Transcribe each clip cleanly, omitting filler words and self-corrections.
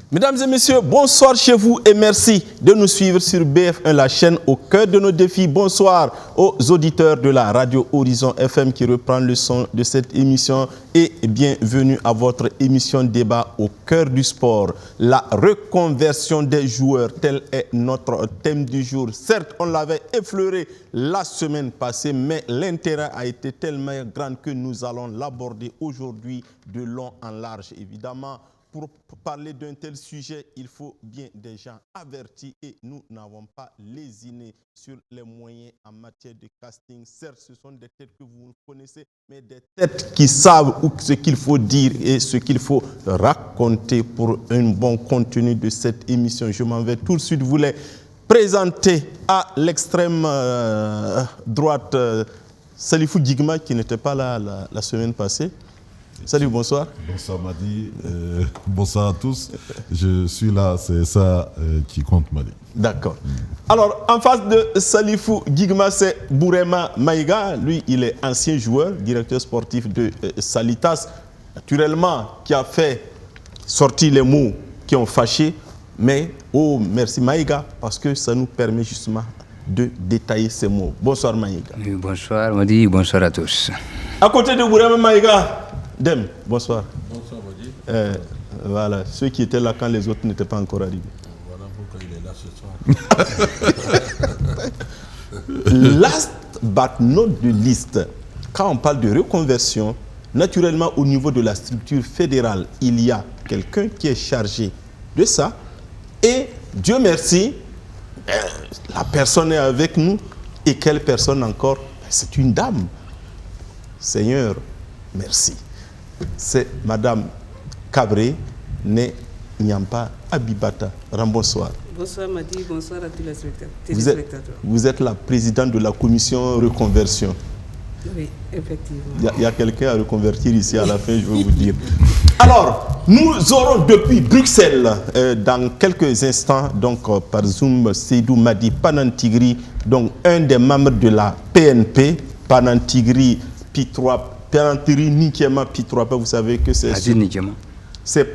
Mesdames et messieurs, bonsoir chez vous et merci de nous suivre sur BF1, la chaîne au cœur de nos défis. Bonsoir aux auditeurs de la radio Horizon FM qui reprend le son de cette émission et bienvenue à votre émission débat au cœur du sport. La reconversion des joueurs, tel est notre thème du jour. Certes, on l'avait effleuré la semaine passée, mais l'intérêt a été tellement grand que nous allons l'aborder aujourd'hui de long en large, évidemment. Pour parler d'un tel sujet, il faut bien des gens avertis et nous n'avons pas lésiné sur les moyens en matière de casting. Certes, ce sont des têtes que vous connaissez, mais des têtes qui savent ce qu'il faut dire et ce qu'il faut raconter pour un bon contenu de cette émission. Je m'en vais tout de suite vous les présenter à l'extrême droite. Salifou Gigma qui n'était pas là la semaine passée. Salut, bonsoir. Bonsoir Madi, bonsoir à tous. Je suis là, c'est ça qui compte Madi. D'accord. Alors, en face de Salifou Gigma, c'est Bourema Maïga. Lui, il est ancien joueur, directeur sportif de Salitas. Naturellement, qui a fait sortir les mots qui ont fâché. Mais, oh, merci Maïga, parce que ça nous permet justement de détailler ces mots. Bonsoir Maïga. Oui, bonsoir Madi, bonsoir à tous. À côté de Bourema Maïga, Dem, bonsoir. Bonsoir, Madi. Voilà, ceux qui étaient là quand les autres n'étaient pas encore arrivés. Voilà pourquoi il est là ce soir. Last but not the least, quand on parle de reconversion, naturellement au niveau de la structure fédérale, il y a quelqu'un qui est chargé de ça. Et Dieu merci, la personne est avec nous. Et quelle personne encore? C'est une dame. Seigneur, merci. C'est Madame Cabré, née Nyampa Abibata. Bonsoir. Bonsoir Madi, bonsoir à tous les téléspectateurs. Vous êtes la présidente de la commission reconversion. Oui, effectivement. Il y a quelqu'un à reconvertir ici à la fin, je vais vous dire. Alors, nous aurons depuis Bruxelles, dans quelques instants, donc par Zoom, Seydou Madi Panantigri, donc un des membres de la PNP, Panantigri P3. Panantigri Nikiema P3, vous savez que c'est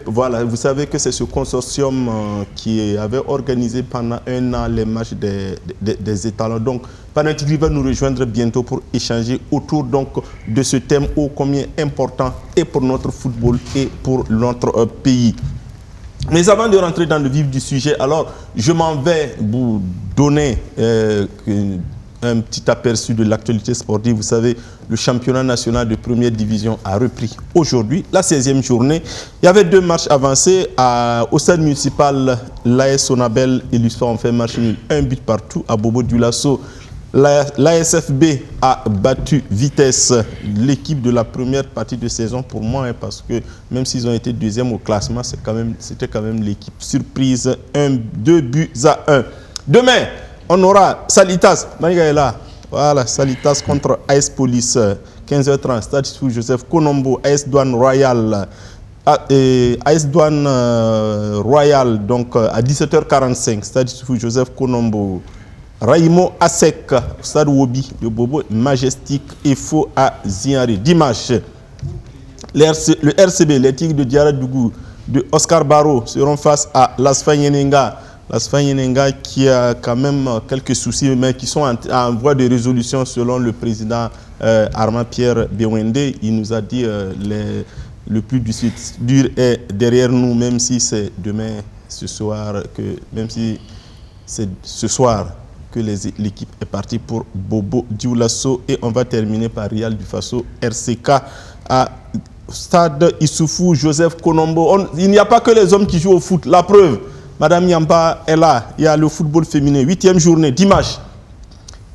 voilà, vous savez que c'est ce consortium qui avait organisé pendant un an les matchs des étalons. Donc, Panantigri va nous rejoindre bientôt pour échanger autour donc, de ce thème ô combien important et pour notre football et pour notre pays. Mais avant de rentrer dans le vif du sujet, alors je m'en vais vous donner un petit aperçu de l'actualité sportive. Vous savez, le championnat national de première division a repris aujourd'hui, la 16e journée. Il y avait 2 matchs avancés. Au stade municipal, l'AS Sonabel et l'Histoire ont fait match nul, 1 but partout à Bobo Dioulasso. L'ASFB a battu Vitesse, l'équipe de la première partie de saison pour moi, parce que même s'ils ont été deuxième au classement, c'était quand même l'équipe surprise, 2 buts à 1. Demain, on aura Salitas, Maïga est là, voilà, Salitas contre AS Police, 15h30, Stade Joseph Konombo, AS Douane Royal, AS Douane Royal, donc à 17h45, Stade Joseph Konombo, Raimo Asek, Stade Wobi, de Bobo Majestic et Faux à Ziari. Dimanche, le RCB, les Tigres de Diarra Dougou, de Oscar Barreau seront face à l'Asfa Yenenga. L'Asfa Yenenga qui a quand même quelques soucis, mais qui sont en voie de résolution selon le président Armand Pierre Bewende. Il nous a dit le plus dur est derrière nous, même si c'est demain, ce soir, que l'équipe est partie pour Bobo Dioulasso. Et on va terminer par Real du Faso RCK à Stade Issoufou Joseph Konombo. Il n'y a pas que les hommes qui jouent au foot. La preuve, Madame Yamba est là. Il y a le football féminin, 8e journée, dimanche.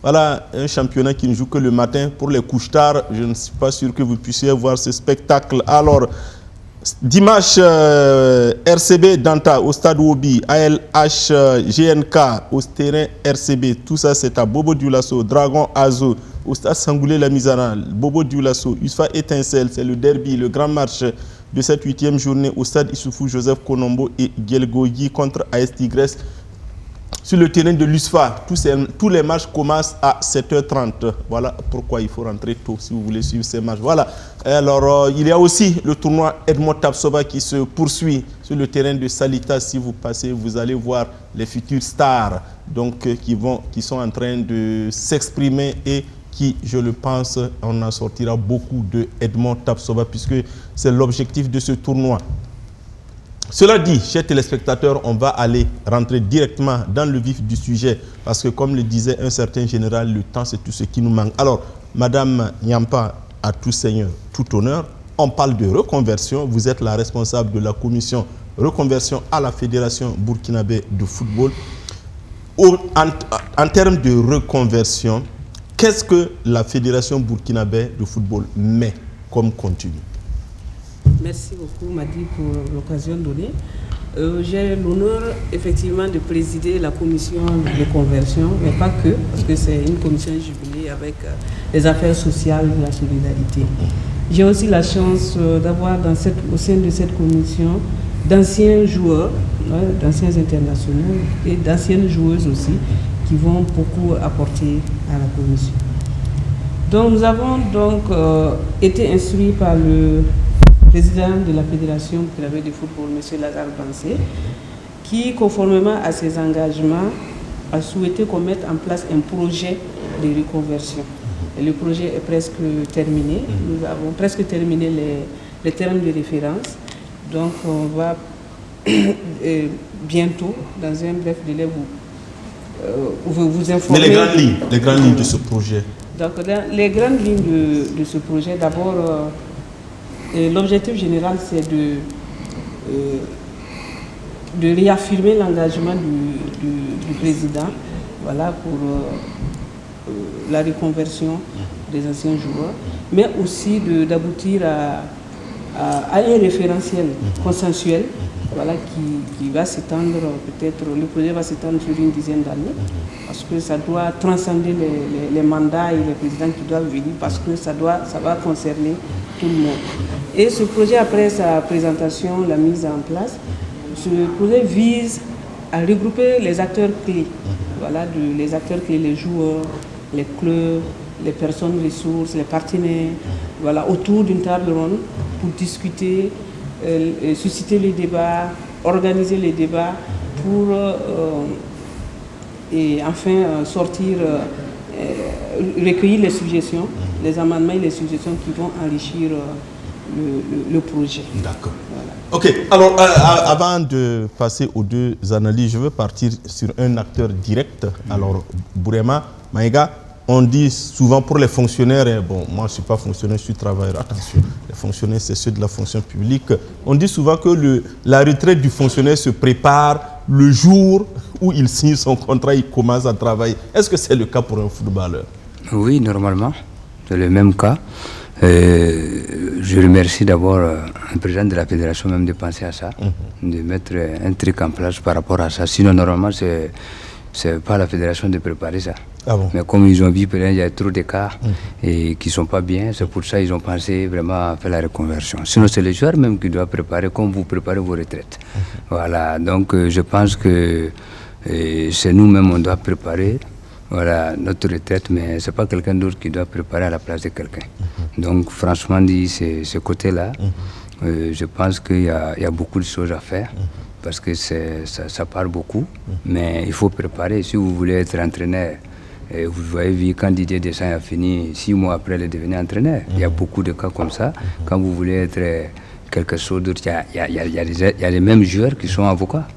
Voilà un championnat qui ne joue que le matin. Pour les couches tard, je ne suis pas sûr que vous puissiez voir ce spectacle. Alors, dimanche, RCB Danta au stade Wobi, ALH GNK au terrain RCB. Tout ça, c'est à Bobo Dioulasso, Dragon Azo, au stade Sangoulé La Misana, Bobo Dioulasso, USFA Étincelle, c'est le derby, le grand match de cette 8e journée au stade Issoufou Joseph Konombo et Gelgogi contre AS Tigres. sur le terrain de l'USFA. Tous les matchs commencent à 7h30. Voilà pourquoi il faut rentrer tôt si vous voulez suivre ces matchs. Voilà. Alors, il y a aussi le tournoi Edmond Tapsoba qui se poursuit sur le terrain de Salita. Si vous passez, vous allez voir les futures stars donc, qui sont en train de s'exprimer et qui, je le pense, on en sortira beaucoup de Edmond Tapsoba puisque c'est l'objectif de ce tournoi. Cela dit, chers téléspectateurs, on va aller rentrer directement dans le vif du sujet parce que, comme le disait un certain général, le temps, c'est tout ce qui nous manque. Alors, Madame Nyampa, à tout seigneur, tout honneur, on parle de reconversion. Vous êtes la responsable de la commission reconversion à la Fédération burkinabé de football. En termes de reconversion, qu'est-ce que la Fédération burkinabé de football met comme contenu? Merci beaucoup, Madi, pour l'occasion donnée. J'ai l'honneur, effectivement, de présider la commission de conversion, mais pas que, parce que c'est une commission jubilée avec les affaires sociales et la solidarité. J'ai aussi la chance d'avoir au sein de cette commission d'anciens joueurs, d'anciens internationaux et d'anciennes joueuses aussi, qui vont beaucoup apporter à la commission. Donc, nous avons donc été instruits par le président de la Fédération burkinabé de football, M. Lazare Bansé, qui, conformément à ses engagements, a souhaité qu'on mette en place un projet de reconversion. Et le projet est presque terminé. Nous avons presque terminé les termes de référence. Donc, on va bientôt, dans un bref délai, vous informer. Mais les grandes lignes de ce projet. Donc, les grandes lignes de ce projet, d'abord, l'objectif général, c'est de réaffirmer l'engagement du président, voilà, pour la reconversion des anciens joueurs, mais aussi d'aboutir à un référentiel consensuel, voilà, qui va s'étendre, peut-être, le projet va s'étendre sur une dizaine d'années, parce que ça doit transcender les mandats et les présidents qui doivent venir, parce que ça va concerner tout le monde. Et ce projet, après sa présentation, la mise en place, ce projet vise à regrouper les acteurs clés, voilà, les acteurs clés, les joueurs, les clubs, les personnes ressources, les partenaires, voilà, autour d'une table ronde pour discuter, susciter les débats, organiser les débats pour et enfin sortir, recueillir les suggestions, les amendements et les suggestions qui vont enrichir le projet. D'accord. Voilà. Ok, alors avant de passer aux deux analyses, je veux partir sur un acteur direct. Alors, Bourema, Maïga, on dit souvent pour les fonctionnaires, bon, moi je ne suis pas fonctionnaire, je suis travailleur, attention, les fonctionnaires c'est ceux de la fonction publique. On dit souvent que la retraite du fonctionnaire se prépare le jour où il signe son contrat, il commence à travailler. Est-ce que c'est le cas pour un footballeur? Oui, normalement, c'est le même cas. Je remercie d'abord le président de la fédération même de penser à ça, de mettre un truc en place par rapport à ça. Sinon, normalement, c'est pas la fédération de préparer ça. Ah bon? Mais comme ils ont vu qu'il y a trop d'écarts et qui ne sont pas bien, c'est pour ça qu'ils ont pensé vraiment à faire la reconversion. Sinon, c'est les joueurs même qui doivent préparer comme vous préparez vos retraites. Voilà, donc je pense que c'est nous-mêmes on doit préparer, voilà, notre retraite, mais ce n'est pas quelqu'un d'autre qui doit préparer à la place de quelqu'un. Donc franchement dit, ce côté-là, je pense qu'il y a beaucoup de choses à faire. Parce que ça part beaucoup, mais il faut préparer. Si vous voulez être entraîneur, vous voyez, quand Didier Deschamps a fini, 6 mois après, il est devenu entraîneur. Il y a beaucoup de cas comme ça. Quand vous voulez être quelque chose d'autre, il y a les mêmes joueurs qui sont avocats.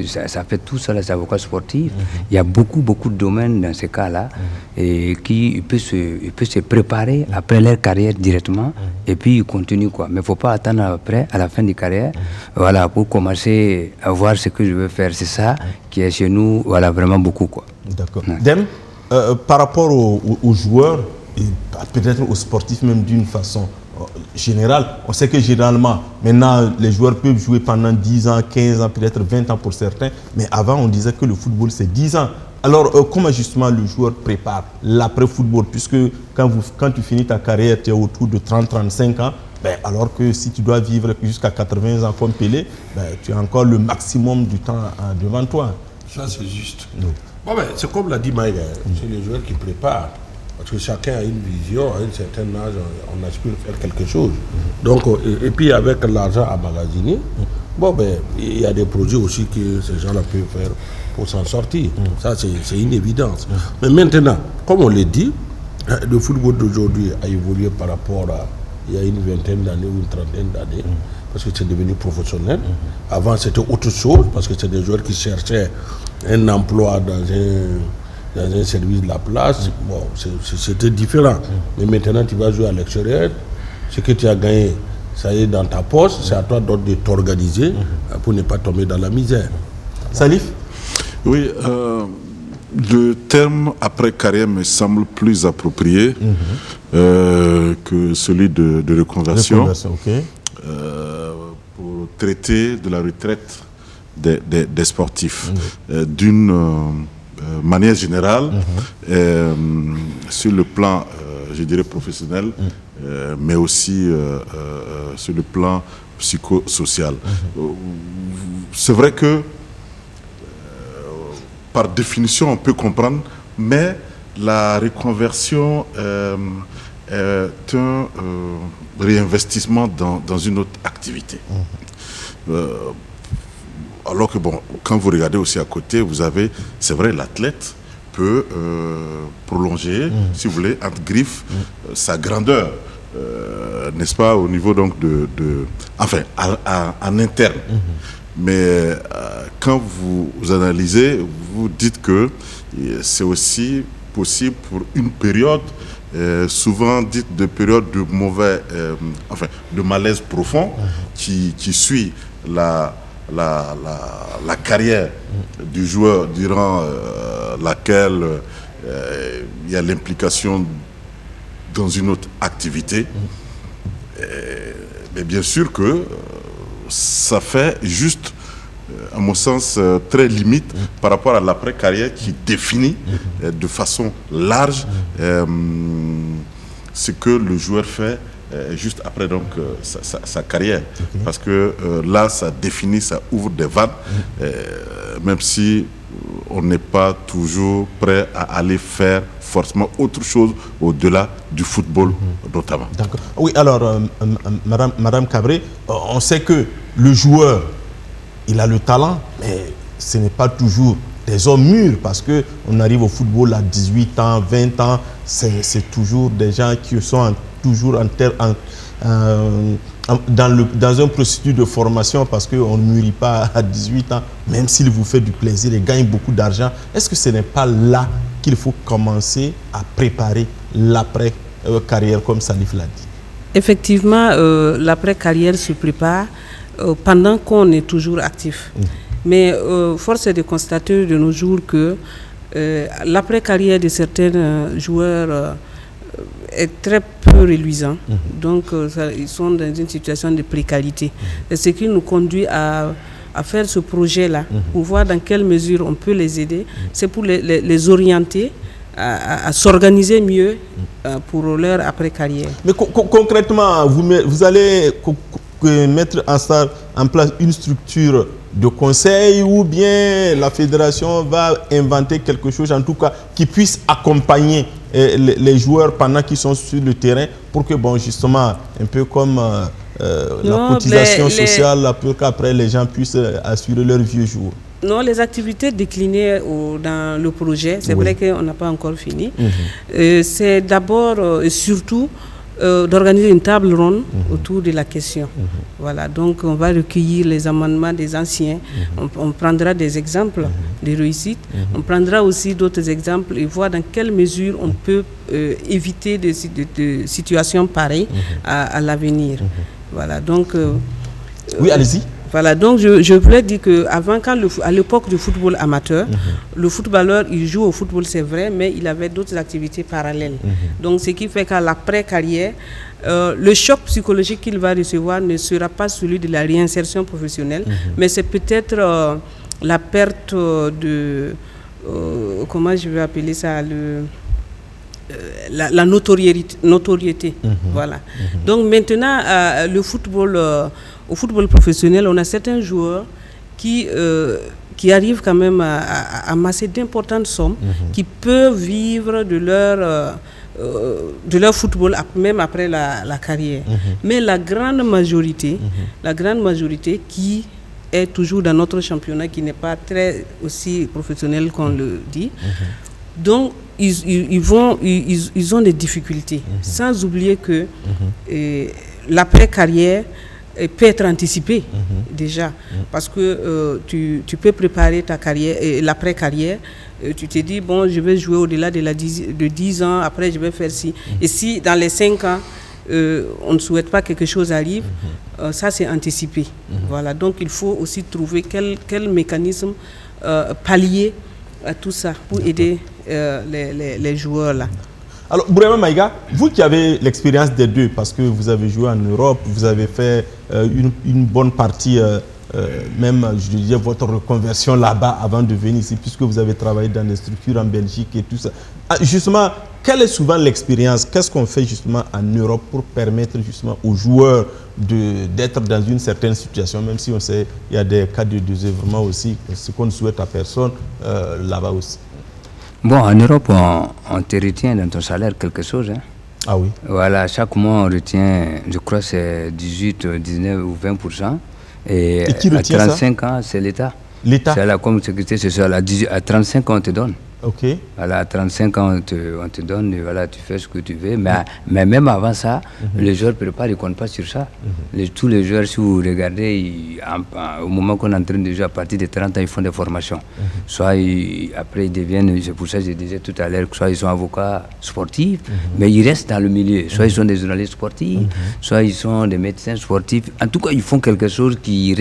Ça fait tout ça, les avocats sportifs. Il y a beaucoup de domaines dans ces cas-là et qui peuvent se préparer après leur carrière directement et puis ils continuent quoi. Mais il ne faut pas attendre après, à la fin de carrière, voilà, pour commencer à voir ce que je veux faire. C'est ça qui est chez nous, voilà, vraiment beaucoup quoi. D'accord. Dem, par rapport aux joueurs et peut-être aux sportifs même d'une façon générale, on sait que généralement, maintenant, les joueurs peuvent jouer pendant 10 ans, 15 ans, peut-être 20 ans pour certains, mais avant, on disait que le football, c'est 10 ans. Alors, comment justement le joueur prépare l'après-football, puisque quand tu finis ta carrière, tu es autour de 30-35 ans, alors que si tu dois vivre jusqu'à 80 ans comme Pelé, tu as encore le maximum du temps devant toi. Ça, c'est juste. Bon, ben, c'est comme l'a dit Maïga, c'est les joueurs qui préparent. Parce que chacun a une vision, à un certain âge, on aspire faire quelque chose. Donc, et puis avec l'argent à magasiner, bon, ben, il y a des projets aussi que ces gens-là peuvent faire pour s'en sortir. Ça, c'est une évidence. Mais maintenant, comme on l'a dit, le football d'aujourd'hui a évolué par rapport à il y a une vingtaine d'années ou une trentaine d'années, parce que c'est devenu professionnel. Avant, c'était autre chose, parce que c'était des joueurs qui cherchaient un emploi dans un service de la place. Bon, c'était différent. Mais maintenant, tu vas jouer à l'extérieur, ce que tu as gagné, ça y est dans ta poche, c'est à toi de t'organiser pour ne pas tomber dans la misère. Salif? Oui, le terme après-carrière me semble plus approprié que celui de reconversion. Pour traiter de la retraite des sportifs. D'une manière générale, sur le plan, je dirais, professionnel, mais aussi sur le plan psychosocial. C'est vrai que par définition, on peut comprendre, mais la reconversion est un réinvestissement dans une autre activité. Alors que, bon, quand vous regardez aussi à côté, vous avez, c'est vrai, l'athlète peut prolonger, si vous voulez, entre griffes, sa grandeur, n'est-ce pas, au niveau donc enfin, en interne. Mais quand vous analysez, vous dites que c'est aussi possible pour une période, souvent dite de période de mauvais, enfin de malaise profond, qui suit la carrière du joueur durant laquelle il y a l'implication dans une autre activité. Mais bien sûr que ça fait juste, à mon sens, très limite par rapport à l'après-carrière qui définit de façon large ce que le joueur fait juste après donc sa carrière. Parce que là, ça définit, ça ouvre des vannes, même si on n'est pas toujours prêt à aller faire forcément autre chose au-delà du football notamment. D'accord. Oui, alors, Madame Cabré, on sait que le joueur, il a le talent, mais ce n'est pas toujours des hommes mûrs, parce qu'on arrive au football à 18 ans, 20 ans, c'est toujours des gens qui sont toujours dans un processus de formation, parce qu'on ne mûrit pas à 18 ans, même s'il vous fait du plaisir et gagne beaucoup d'argent. Est-ce que ce n'est pas là qu'il faut commencer à préparer l'après-carrière, comme Salif l'a dit? Effectivement, l'après-carrière se prépare pendant qu'on est toujours actif. Mais force est de constater de nos jours que l'après-carrière de certains joueurs est très peu reluisant. Donc, ils sont dans une situation de précarité. Et ce qui nous conduit à faire ce projet-là, pour voir dans quelle mesure on peut les aider, c'est pour les orienter à s'organiser mieux pour leur après-carrière. Mais concrètement, vous allez mettre en place une structure de conseil, ou bien la fédération va inventer quelque chose, en tout cas, qui puisse accompagner les joueurs pendant qu'ils sont sur le terrain, pour que, bon, justement, un peu comme la cotisation sociale, pour qu'après les gens puissent assurer leur vieux jour. Non, les activités déclinées dans le projet, c'est vrai qu'on n'a pas encore fini. C'est d'abord et surtout d'organiser une table ronde autour de la question. Voilà, donc on va recueillir les amendements des anciens, on prendra des exemples de réussite, on prendra aussi d'autres exemples et voir dans quelle mesure on peut éviter des situations pareilles à l'avenir. Voilà, donc... oui, allez-y. Voilà, donc je voulais dire qu'avant, à l'époque du football amateur, le footballeur, il joue au football, c'est vrai, mais il avait d'autres activités parallèles. Donc, ce qui fait qu'à l'après-carrière, le choc psychologique qu'il va recevoir ne sera pas celui de la réinsertion professionnelle, mais c'est peut-être la perte de... comment je vais appeler ça, la notoriété. Voilà. Donc maintenant, au football professionnel, on a certains joueurs qui qui arrivent quand même à amasser d'importantes sommes, qui peuvent vivre de leur football même après la carrière. Mais la grande majorité qui est toujours dans notre championnat, qui n'est pas très aussi professionnel qu'on le dit, donc ils ont des difficultés, sans oublier que l'après-carrière peut être anticipé déjà, parce que tu peux préparer ta carrière, l'après-carrière, tu te dis, bon, je vais jouer au-delà de 10 ans, après je vais faire ci. Et si dans les 5 ans, on ne souhaite pas que quelque chose arrive, ça c'est anticipé. Voilà, donc il faut aussi trouver quel mécanisme pallier à tout ça pour aider les joueurs là. Alors, Bourama Maïga, vous qui avez l'expérience des deux, parce que vous avez joué en Europe, vous avez fait une bonne partie, même, je dirais, votre reconversion là-bas avant de venir ici, puisque vous avez travaillé dans des structures en Belgique et tout ça. Justement, quelle est souvent l'expérience? Qu'est-ce qu'on fait justement en Europe pour permettre justement aux joueurs d'être dans une certaine situation, même si on sait qu'il y a des cas de désœuvrement aussi, ce qu'on ne souhaite à personne là-bas aussi? Bon, en Europe, on te retient dans ton salaire quelque chose. Hein. Ah oui. Voilà, chaque mois, on retient, je crois, c'est 18, 19 ou 20%. Et qui retient à 35 ans, c'est l'État. L'État? C'est comme sécurité sociale. À 35 ans, on te donne. Ok. Voilà, à 35 ans, on te donne, et voilà, tu fais ce que tu veux. Mais même avant ça, les joueurs ne préparent, ils ne comptent pas sur ça. Tous les joueurs, si vous regardez, au moment qu'on est en train de jouer, à partir de 30 ans, ils font des formations. Soit après, ils deviennent, c'est pour ça que je disais tout à l'heure, soit ils sont avocats sportifs, mais ils restent dans le milieu. Soit ils sont des journalistes sportifs, soit ils sont des médecins sportifs. En tout cas, ils font quelque chose qui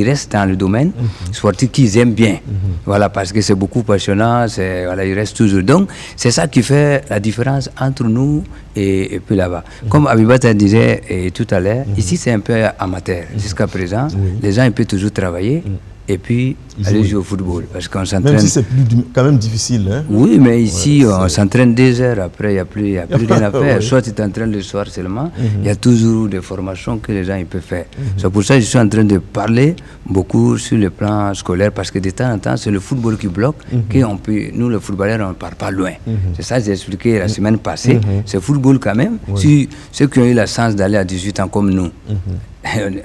reste dans le domaine sportif, qu'ils aiment bien. Voilà, parce que c'est beaucoup passionnant, voilà, il reste toujours. Donc, c'est ça qui fait la différence entre nous et puis là-bas. Comme Abibata disait tout à l'heure, ici c'est un peu amateur. Jusqu'à présent, les gens ils peuvent toujours travailler et puis aller jouer au football. Parce qu'on s'entraîne. Même si c'est quand même difficile. Hein? Oui, mais ici, on s'entraîne 2 heures, après, il n'y a plus rien à faire. Soit tu t'entraînes le soir seulement, il y a toujours des formations que les gens ils peuvent faire. C'est pour ça que je suis en train de parler beaucoup sur le plan scolaire, parce que de temps en temps, c'est le football qui bloque, nous, les footballeurs, on ne part pas loin. C'est ça que j'ai expliqué la semaine passée. C'est football quand même. Si ceux qui ont eu la chance d'aller à 18 ans comme nous,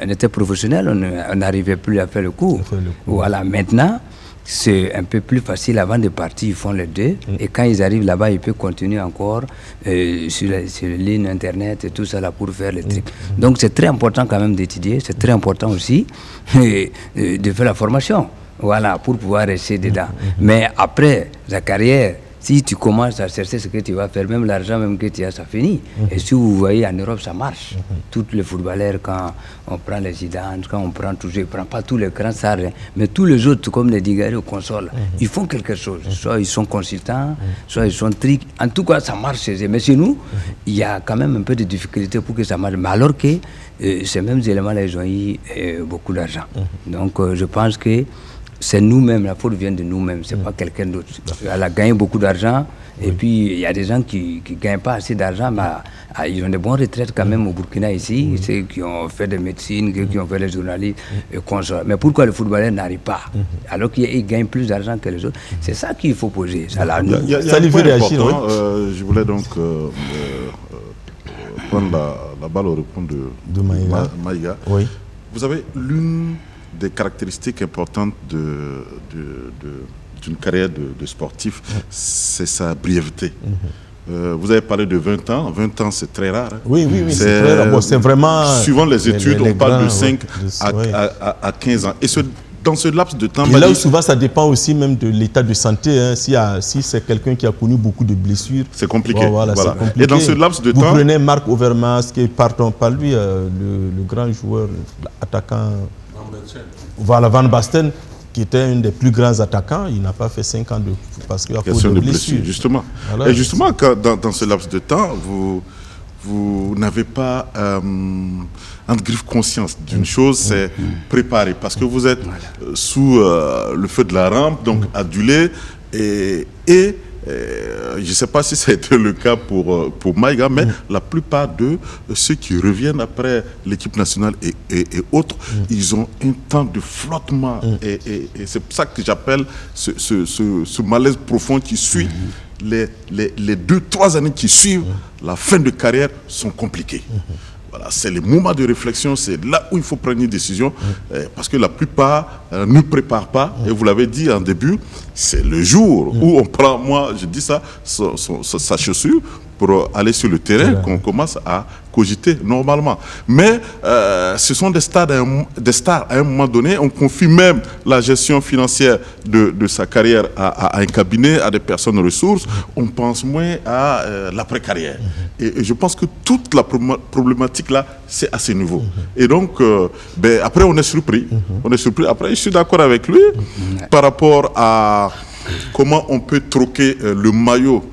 on était professionnels, on n'arrivait plus à faire le cours. Voilà, maintenant, c'est un peu plus facile. Avant de partir, ils font les deux. Et quand ils arrivent là-bas, ils peuvent continuer encore sur les lignes Internet et tout ça là pour faire les trucs. Donc c'est très important quand même d'étudier. C'est très important aussi de faire la formation. Voilà, pour pouvoir rester dedans. Mais après la carrière, si tu commences à chercher ce que tu vas faire, même l'argent même que tu as, ça finit. Et si vous voyez, en Europe, ça marche. Tous les footballeurs, quand on prend les Zidane, quand on prend toujours, je ne prends pas tous les grands stars, mais tous les autres, comme les Digari au console, ils font quelque chose. Soit ils sont consultants, soit ils sont trics. En tout cas, ça marche chez eux. Mais chez nous, il y a quand même un peu de difficulté pour que ça marche. Mais alors que ces mêmes éléments-là, ils ont eu beaucoup d'argent. Donc, je pense que c'est nous-mêmes, la faute vient de nous-mêmes, c'est pas quelqu'un d'autre. Elle a gagné beaucoup d'argent, et puis il y a des gens qui ne gagnent pas assez d'argent, mais ils ont des bonnes retraites quand même au Burkina ici, ceux qui ont fait des médecines, qui ont fait des journalistes, et consorts. Mais pourquoi le footballeur n'arrive pas, alors qu'il gagne plus d'argent que les autres? C'est ça qu'il faut poser. Ça, il y a un point important, je voulais donc prendre la balle au répond de Maïga. Oui. Vous avez l'une des caractéristiques importantes d'une carrière de sportif, c'est sa brièveté. Vous avez parlé de 20 ans. 20 ans, c'est très rare. Hein. Oui, c'est très rare. Bon, c'est vraiment... Suivant les études, on parle de 5 à 15 ans. Et dans ce laps de temps... Et là où souvent, ça dépend aussi même de l'état de santé. Hein. Si c'est quelqu'un qui a connu beaucoup de blessures... C'est compliqué. Voilà. Et dans ce laps de temps... Vous prenez Marc Overmars, qui partons par lui, le grand joueur, attaquant... Voilà, Van Basten, qui était un des plus grands attaquants, il n'a pas fait 5 ans parce qu'il a fait de blessures. Justement. Voilà. Et justement, dans ce laps de temps, vous n'avez pas entre griffes conscience d'une chose, c'est préparer. Parce que vous êtes sous le feu de la rampe, donc adulé, et je ne sais pas si ça a été le cas pour Maïga, mais la plupart de ceux qui reviennent après l'équipe nationale et autres, ils ont un temps de flottement. Et c'est pour ça que j'appelle ce malaise profond qui suit les 2-3 années qui suivent la fin de carrière sont compliquées. Voilà, c'est les moments de réflexion, c'est là où il faut prendre une décision, parce que la plupart ne préparent pas, et vous l'avez dit en début, c'est le jour où on prend, moi je dis ça, sa chaussure pour aller sur le terrain qu'on commence à cogiter normalement. Mais ce sont des stars à un moment donné, on confie même la gestion financière de sa carrière à un cabinet, à des personnes ressources, on pense moins à l'après-carrière. Et je pense que toute la problématique là, c'est à ce niveau. Et donc, après on est surpris. On est surpris. Après, je suis d'accord avec lui par rapport à comment on peut troquer le maillot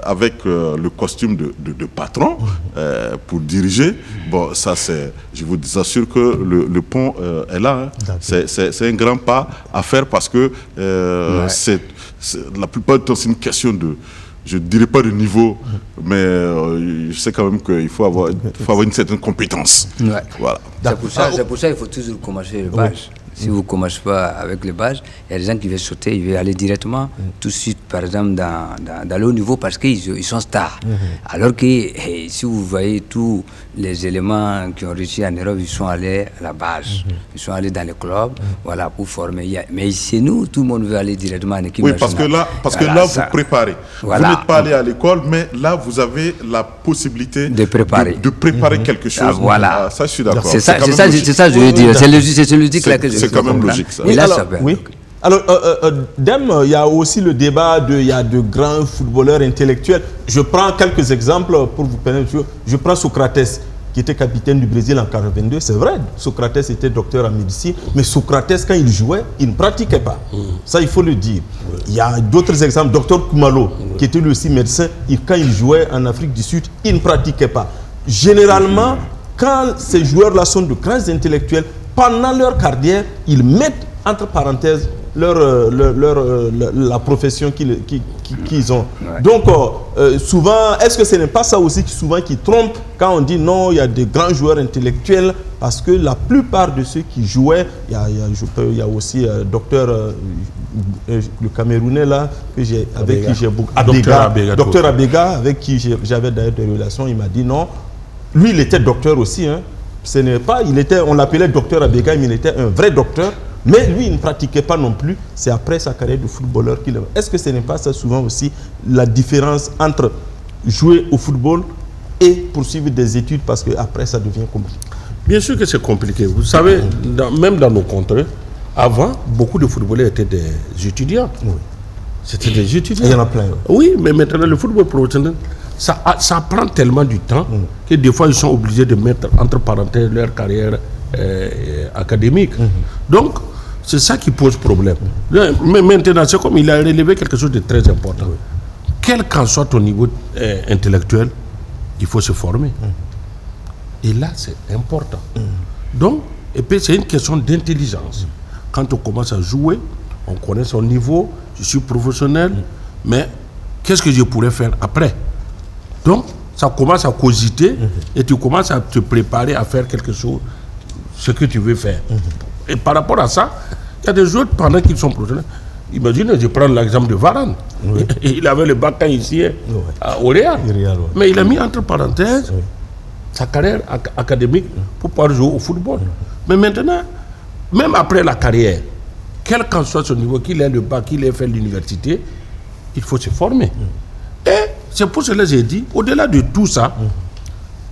avec le costume de patron pour diriger. Bon, ça c'est, je vous assure que le pont est là. Hein. C'est un grand pas à faire parce que la plupart du temps c'est une question de, je ne dirais pas de niveau, mais je sais quand même qu'il faut avoir une certaine compétence. Ouais. Voilà. C'est pour ça qu'il faut toujours commencer le base. Si vous ne commencez pas avec les bases, il y a des gens qui veulent sauter, ils veulent aller directement, tout de suite, par exemple, dans le haut niveau, parce qu'ils sont stars. Alors que si vous voyez tous les éléments qui ont réussi en Europe, ils sont allés à la base, ils sont allés dans les clubs, voilà, pour former. Mais chez nous, tout le monde veut aller directement en équipe nationale. Parce que là, vous préparez. Voilà. Vous n'êtes pas allé à l'école, mais là, vous avez la possibilité de préparer quelque chose. Voilà. Ça, je suis d'accord. C'est ça, je veux dire. C'est logique là que je c'est quand même logique, ça. Et là, Alors, Deme, il y a aussi le débat il y a de grands footballeurs intellectuels. Je prends quelques exemples pour vous permettre. Je prends Socrates, qui était capitaine du Brésil en 1942. C'est vrai, Socrates était docteur en médecine, mais Socrates, quand il jouait, il ne pratiquait pas. Ça, il faut le dire. Il y a d'autres exemples. Docteur Kumalo, qui était lui aussi médecin, quand il jouait en Afrique du Sud, il ne pratiquait pas. Généralement, quand ces joueurs-là sont de grands intellectuels, pendant leur carrière, ils mettent entre parenthèses la profession qu'ils ont. Ouais. Donc, souvent, est-ce que ce n'est pas ça aussi qui trompe quand on dit non, il y a des grands joueurs intellectuels, parce que la plupart de ceux qui jouaient, il y a aussi docteur, le Camerounais là, avec qui j'ai beaucoup... Docteur Abega, avec qui j'avais d'ailleurs des relations, il m'a dit non. Lui, il était docteur aussi, hein. Ce n'est pas, on l'appelait docteur Abega, mais il était un vrai docteur. Mais lui, il ne pratiquait pas non plus. C'est après sa carrière de footballeur qu'il... Est-ce que ce n'est pas ça souvent aussi la différence entre jouer au football et poursuivre des études, parce qu'après ça devient compliqué? Bien sûr que c'est compliqué. Vous savez, même dans nos contrées, avant, beaucoup de footballeurs étaient des étudiants. Oui. C'était des étudiants. Il y en a plein. Oui, mais maintenant, le football professionnel, ça prend tellement du temps que des fois, ils sont obligés de mettre entre parenthèses leur carrière académique. Donc, c'est ça qui pose problème. Mais maintenant, c'est comme il a relevé quelque chose de très important. Quel qu'en soit ton niveau intellectuel, il faut se former. Et là, c'est important. Donc, et puis c'est une question d'intelligence. Quand on commence à jouer, on connaît son niveau, je suis professionnel, mais qu'est-ce que je pourrais faire après? Donc, ça commence à cogiter et tu commences à te préparer à faire quelque chose, ce que tu veux faire. Et par rapport à ça, il y a des joueurs pendant qu'ils sont professionnels. Imaginez, je prends l'exemple de Varane. Oui. Il avait le bac ici au Real. Mais il a mis entre parenthèses sa carrière académique pour pouvoir jouer au football. Mais maintenant, même après la carrière, quel qu'en soit son niveau, qu'il ait le bac, qu'il ait fait l'université, il faut se former. Et c'est pour cela que j'ai dit, au-delà de tout ça,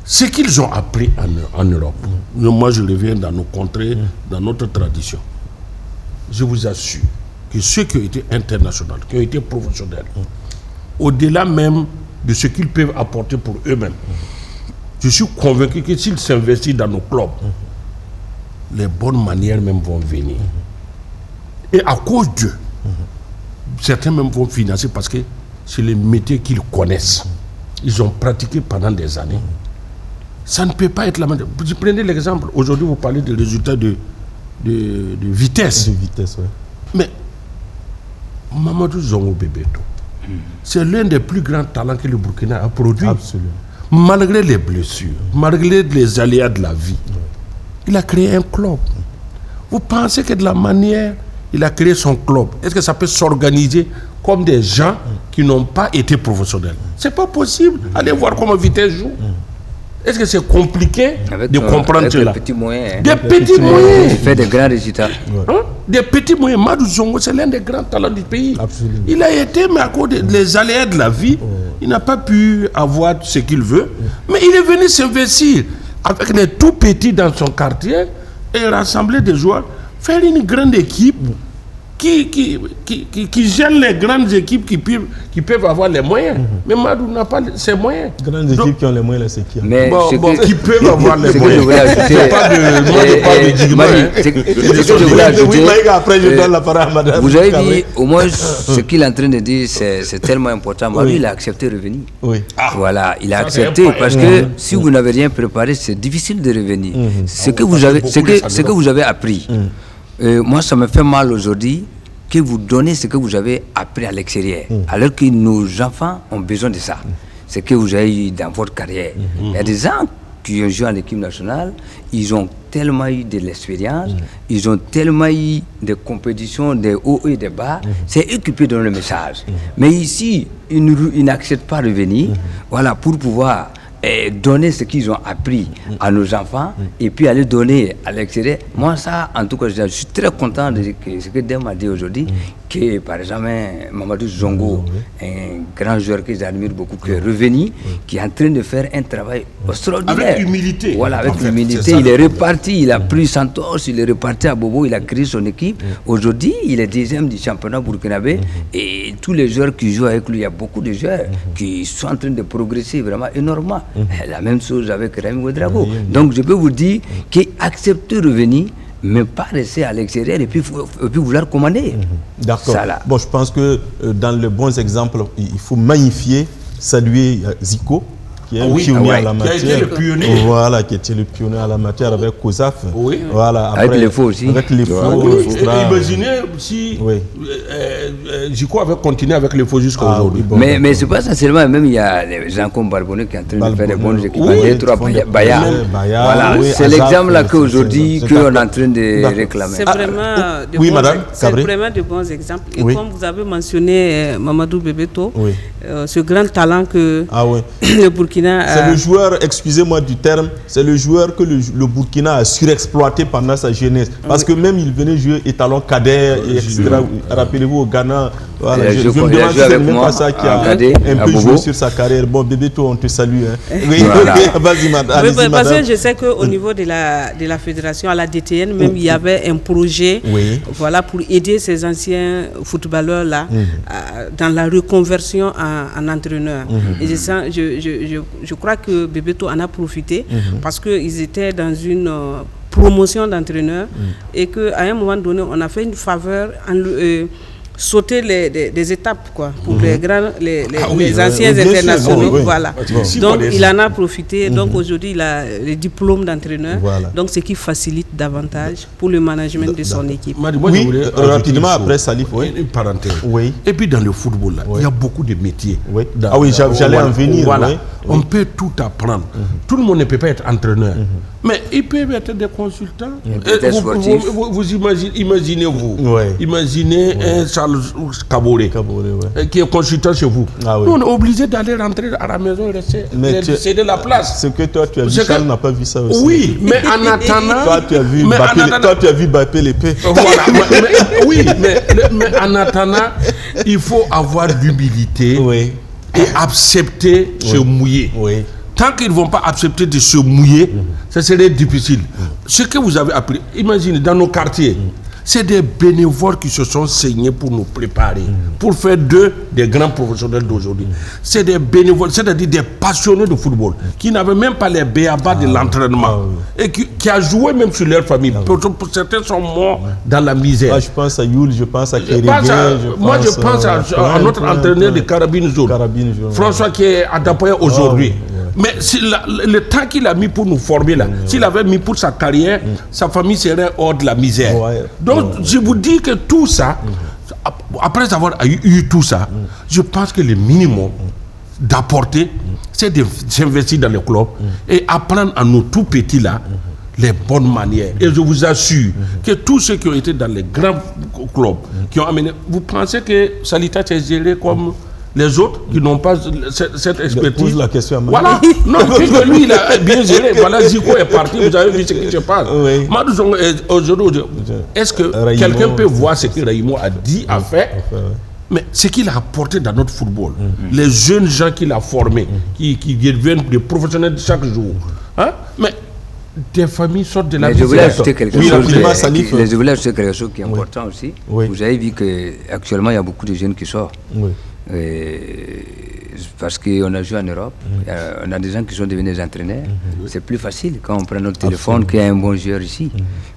ce qu'ils ont appris en Europe, moi je reviens dans nos contrées, dans notre tradition, je vous assure que ceux qui ont été internationaux, qui ont été professionnels, au-delà même de ce qu'ils peuvent apporter pour eux-mêmes, je suis convaincu que s'ils s'investissent dans nos clubs, les bonnes manières même vont venir. Et à cause d'eux, certains même vont financer parce que c'est le métier qu'ils connaissent. Ils ont pratiqué pendant des années. Ça ne peut pas être la même. Vous prenez l'exemple, aujourd'hui vous parlez des résultats de vitesse. De vitesse, oui. Mais Mamadou Zongo Bebeto, c'est l'un des plus grands talents que le Burkina a produit. Absolument. Malgré les blessures, malgré les aléas de la vie, il a créé un club. Vous pensez que de la manière il a créé son club, est-ce que ça peut s'organiser comme des gens qui n'ont pas été professionnels? C'est pas possible. Allez voir comment Vitesse joue. Est-ce que c'est compliqué de comprendre cela? Des petits moyens. Des petits moyens. Il fait des grands résultats. Des petits moyens. Madou Zongo, c'est l'un des grands talents du pays. Absolument. Il a été, mais à cause des aléas de la vie, il n'a pas pu avoir ce qu'il veut. Mais il est venu s'investir avec les tout petits dans son quartier et rassembler des joueurs, faire une grande équipe qui gêne les grandes équipes qui peuvent avoir les moyens. Mais Madou n'a pas ces moyens. Grandes équipes qui ont les moyens, c'est qui? Mais qui peuvent avoir les ce que moyens. je voulais ajouter, Après, je donne la parole à madame. vous avez dit, au moins, ce qu'il est en train de dire, c'est tellement important. Madou, il a accepté de revenir. Oui. Voilà, il a Ça, c'est accepté un point. parce que si vous n'avez rien préparé, c'est difficile de revenir. Ce que vous avez appris, moi, ça me fait mal aujourd'hui que vous donnez ce que vous avez appris à l'extérieur, alors que nos enfants ont besoin de ça. Ce que vous avez eu dans votre carrière. Il y a des gens qui ont joué en équipe nationale, ils ont tellement eu de l'expérience, ils ont tellement eu des compétitions, des hauts et des bas, c'est eux qui peuvent donner le message. Mais ici, ils n'acceptent pas de venir, voilà, pour pouvoir donner ce qu'ils ont appris à nos enfants et puis aller donner à l'extérieur. Moi, ça, en tout cas, je suis très content de ce que Dem a dit aujourd'hui, que par exemple, Mamadou Zongo, un grand joueur que j'admire beaucoup, qui est revenu, qui est en train de faire un travail extraordinaire. Avec humilité. Voilà, avec En fait, humilité. c'est ça. Il est reparti, il a pris Santos, il est reparti à Bobo, il a créé son équipe. Aujourd'hui, il est deuxième du championnat burkinabé et tous les joueurs qui jouent avec lui, il y a beaucoup de joueurs qui sont en train de progresser vraiment énormément. La même chose avec Rémi Ouedraogo. Donc je peux vous dire qu'accepter de revenir, mais pas rester à l'extérieur et puis vouloir commander. D'accord. Ça, là. Bon, je pense que dans les bons exemples, il faut magnifier, saluer Zico, qui est un pionnier à la qui a matière. été le pionnier. Voilà, qui était le pionnier à la matière avec COSAF. Oui. Voilà, Avec les faux aussi. Avec les faux. Oui, etc. imaginez si Oui. Zico avait continué avec les faux jusqu'à aujourd'hui. oui, bon. Mais c'est pas essentiellement, même il y a des gens comme Barbonnet qui sont en train de faire des bonnes équipes. Oui, Deux, trois Bayard. Voilà, oui, c'est Azaf, l'exemple là c'est qu'aujourd'hui ça. qu'on est en train de réclamer. C'est vraiment, de oui, bons, madame c'est Cabré. vraiment de bons exemples. Et Oui. comme vous avez mentionné Mamadou Bebeto, Oui. ce grand talent que Ah oui. le Burkina C'est a. le joueur, excusez-moi du terme, c'est le joueur que le Burkina a surexploité pendant sa jeunesse. Parce que même il venait jouer étalon cadet, et etc. Rappelez-vous au Ghana. Voilà, je me demande si c'est même pas ça qui a un peu joué sur sa carrière. Bon, Bebeto, on te salue. Hein. Oui, Voilà. vas-y, madame. Oui, parce que je sais qu'au niveau de la fédération, à la DTN, même il y avait un projet voilà, pour aider ces anciens footballeurs-là dans la reconversion en entraîneur. Et je crois que Bebeto en a profité parce qu'ils étaient dans une promotion d'entraîneurs et qu'à un moment donné, on a fait une faveur en sauter des étapes quoi, pour les anciens internationaux. Voilà. Donc il en a profité. Donc aujourd'hui, il a le diplôme d'entraîneur. Voilà. Donc ce qui facilite davantage pour le management de son équipe. Oui, rapidement après Salif. Une parenthèse. Oui. Et puis dans le football, là, il y a beaucoup de métiers. Oui. Ah oui, j'allais en venir. Voilà. Oui. On peut tout apprendre. Tout le monde ne peut pas être entraîneur. Mais ils peuvent être des consultants. Vous imaginez-vous. Imaginez un Charles Kaboré qui est consultant chez vous. Ah, oui. Nous, on est obligé d'aller rentrer à la maison et rester. C'est de la place. Ce que toi, tu as vu, Charles n'a pas vu ça aussi. Oui, mais en attendant. Toi, tu as vu Mbappé l'épée. Voilà. Oui, mais en attendant, il faut avoir l'humilité et accepter se mouiller. Oui. Tant qu'ils ne vont pas accepter de se mouiller, ça serait difficile. Ce que vous avez appris, imaginez, dans nos quartiers, c'est des bénévoles qui se sont saignés pour nous préparer, pour faire d'eux des grands professionnels d'aujourd'hui. C'est des bénévoles, c'est-à-dire des passionnés de football, qui n'avaient même pas les béabas de l'entraînement, et qui a joué même sur leur famille. Pour certains sont morts dans la misère. Ah, je pense à Youl, je pense à Kérégué. Moi, je pense à notre entraîneur de Carabine Jaune, François, qui est à Dapoya aujourd'hui. Mais le temps qu'il a mis pour nous former là, s'il avait mis pour sa carrière, sa famille serait hors de la misère. Donc, je vous dis que tout ça, après avoir eu tout ça, je pense que le minimum d'apporter, c'est de s'investir dans les clubs et apprendre à nos tout petits là les bonnes manières. Et je vous assure que tous ceux qui ont été dans les grands clubs, qui ont amené, vous pensez que Salita est géré comme les autres qui n'ont pas cette expertise? Pose la question à voilà. Non, puisque lui, il a bien géré. Voilà, Zico est parti, vous avez vu ce qui se passe. Oui. Aujourd'hui, est-ce que quelqu'un peut voir ce que Raïmo a dit, a fait? Mais ce qu'il a apporté dans notre football, les jeunes gens qu'il a formés, qui deviennent des professionnels chaque jour. Hein? Mais des familles sortent de la vie. Je voulais ajouter quelque chose qui est important aussi. Oui. Vous avez vu qu'actuellement, il y a beaucoup de jeunes qui sortent. Oui. Parce qu'on a joué en Europe, on a des gens qui sont devenus des entraîneurs. C'est plus facile quand on prend notre téléphone qu'il y a un bon joueur ici.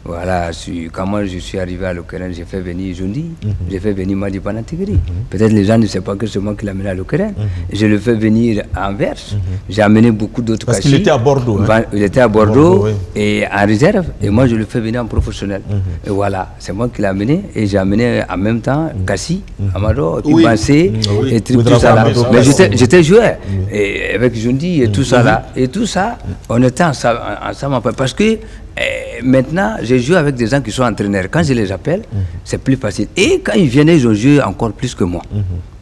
Voilà, quand moi je suis arrivé à l'Okeren, j'ai fait venir Jundi, j'ai fait venir Madi Panatigri. Peut-être les gens ne savent pas que c'est moi qui l'ai amené à l'Okeren. Je le fais venir à Anvers. J'ai amené beaucoup d'autres Parce qu'il était à Bordeaux. Il était à Bordeaux et en réserve. Et moi je le fais venir en professionnel. Et voilà, c'est moi qui l'ai amené. Et j'ai amené en même temps Kassi, Amado, Ibansé et tout ça là. Mais j'étais joueur et avec Jundi et tout ça là. Et tout ça, on était ensemble parce que maintenant, je joue avec des gens qui sont entraîneurs. Quand je les appelle, c'est plus facile. Et quand ils viennent, ils ont joué encore plus que moi.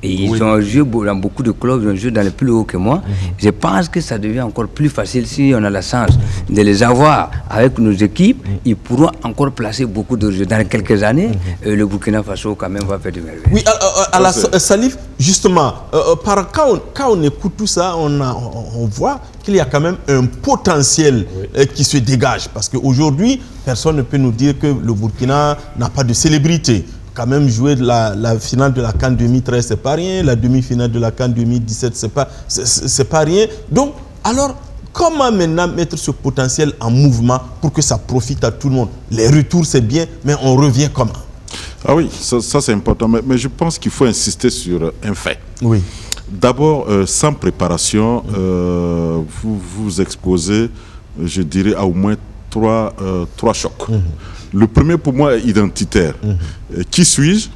Et ils ont joué dans beaucoup de clubs, ils ont joué dans les plus hauts que moi. Je pense que ça devient encore plus facile si on a la chance de les avoir avec nos équipes. Ils pourront encore placer beaucoup de jeux. Dans quelques années, le Burkina Faso quand même va faire du merveille. Oui, Salif, justement, quand on écoute tout ça, on voit qu'il y a quand même un potentiel qui se dégage. Parce qu'aujourd'hui, personne ne peut nous dire que le Burkina n'a pas de célébrité. Quand même jouer la finale de la CAN 2013, c'est pas rien. La demi-finale de la CAN 2017, c'est pas rien. Donc, alors, comment maintenant mettre ce potentiel en mouvement pour que ça profite à tout le monde? Les retours, c'est bien, mais on revient comment? Ah oui, ça c'est important. Mais je pense qu'il faut insister sur un fait. Oui. D'abord, sans préparation, vous exposez, je dirais, à au moins trois chocs. Le premier, pour moi, est identitaire. Qui suis-je?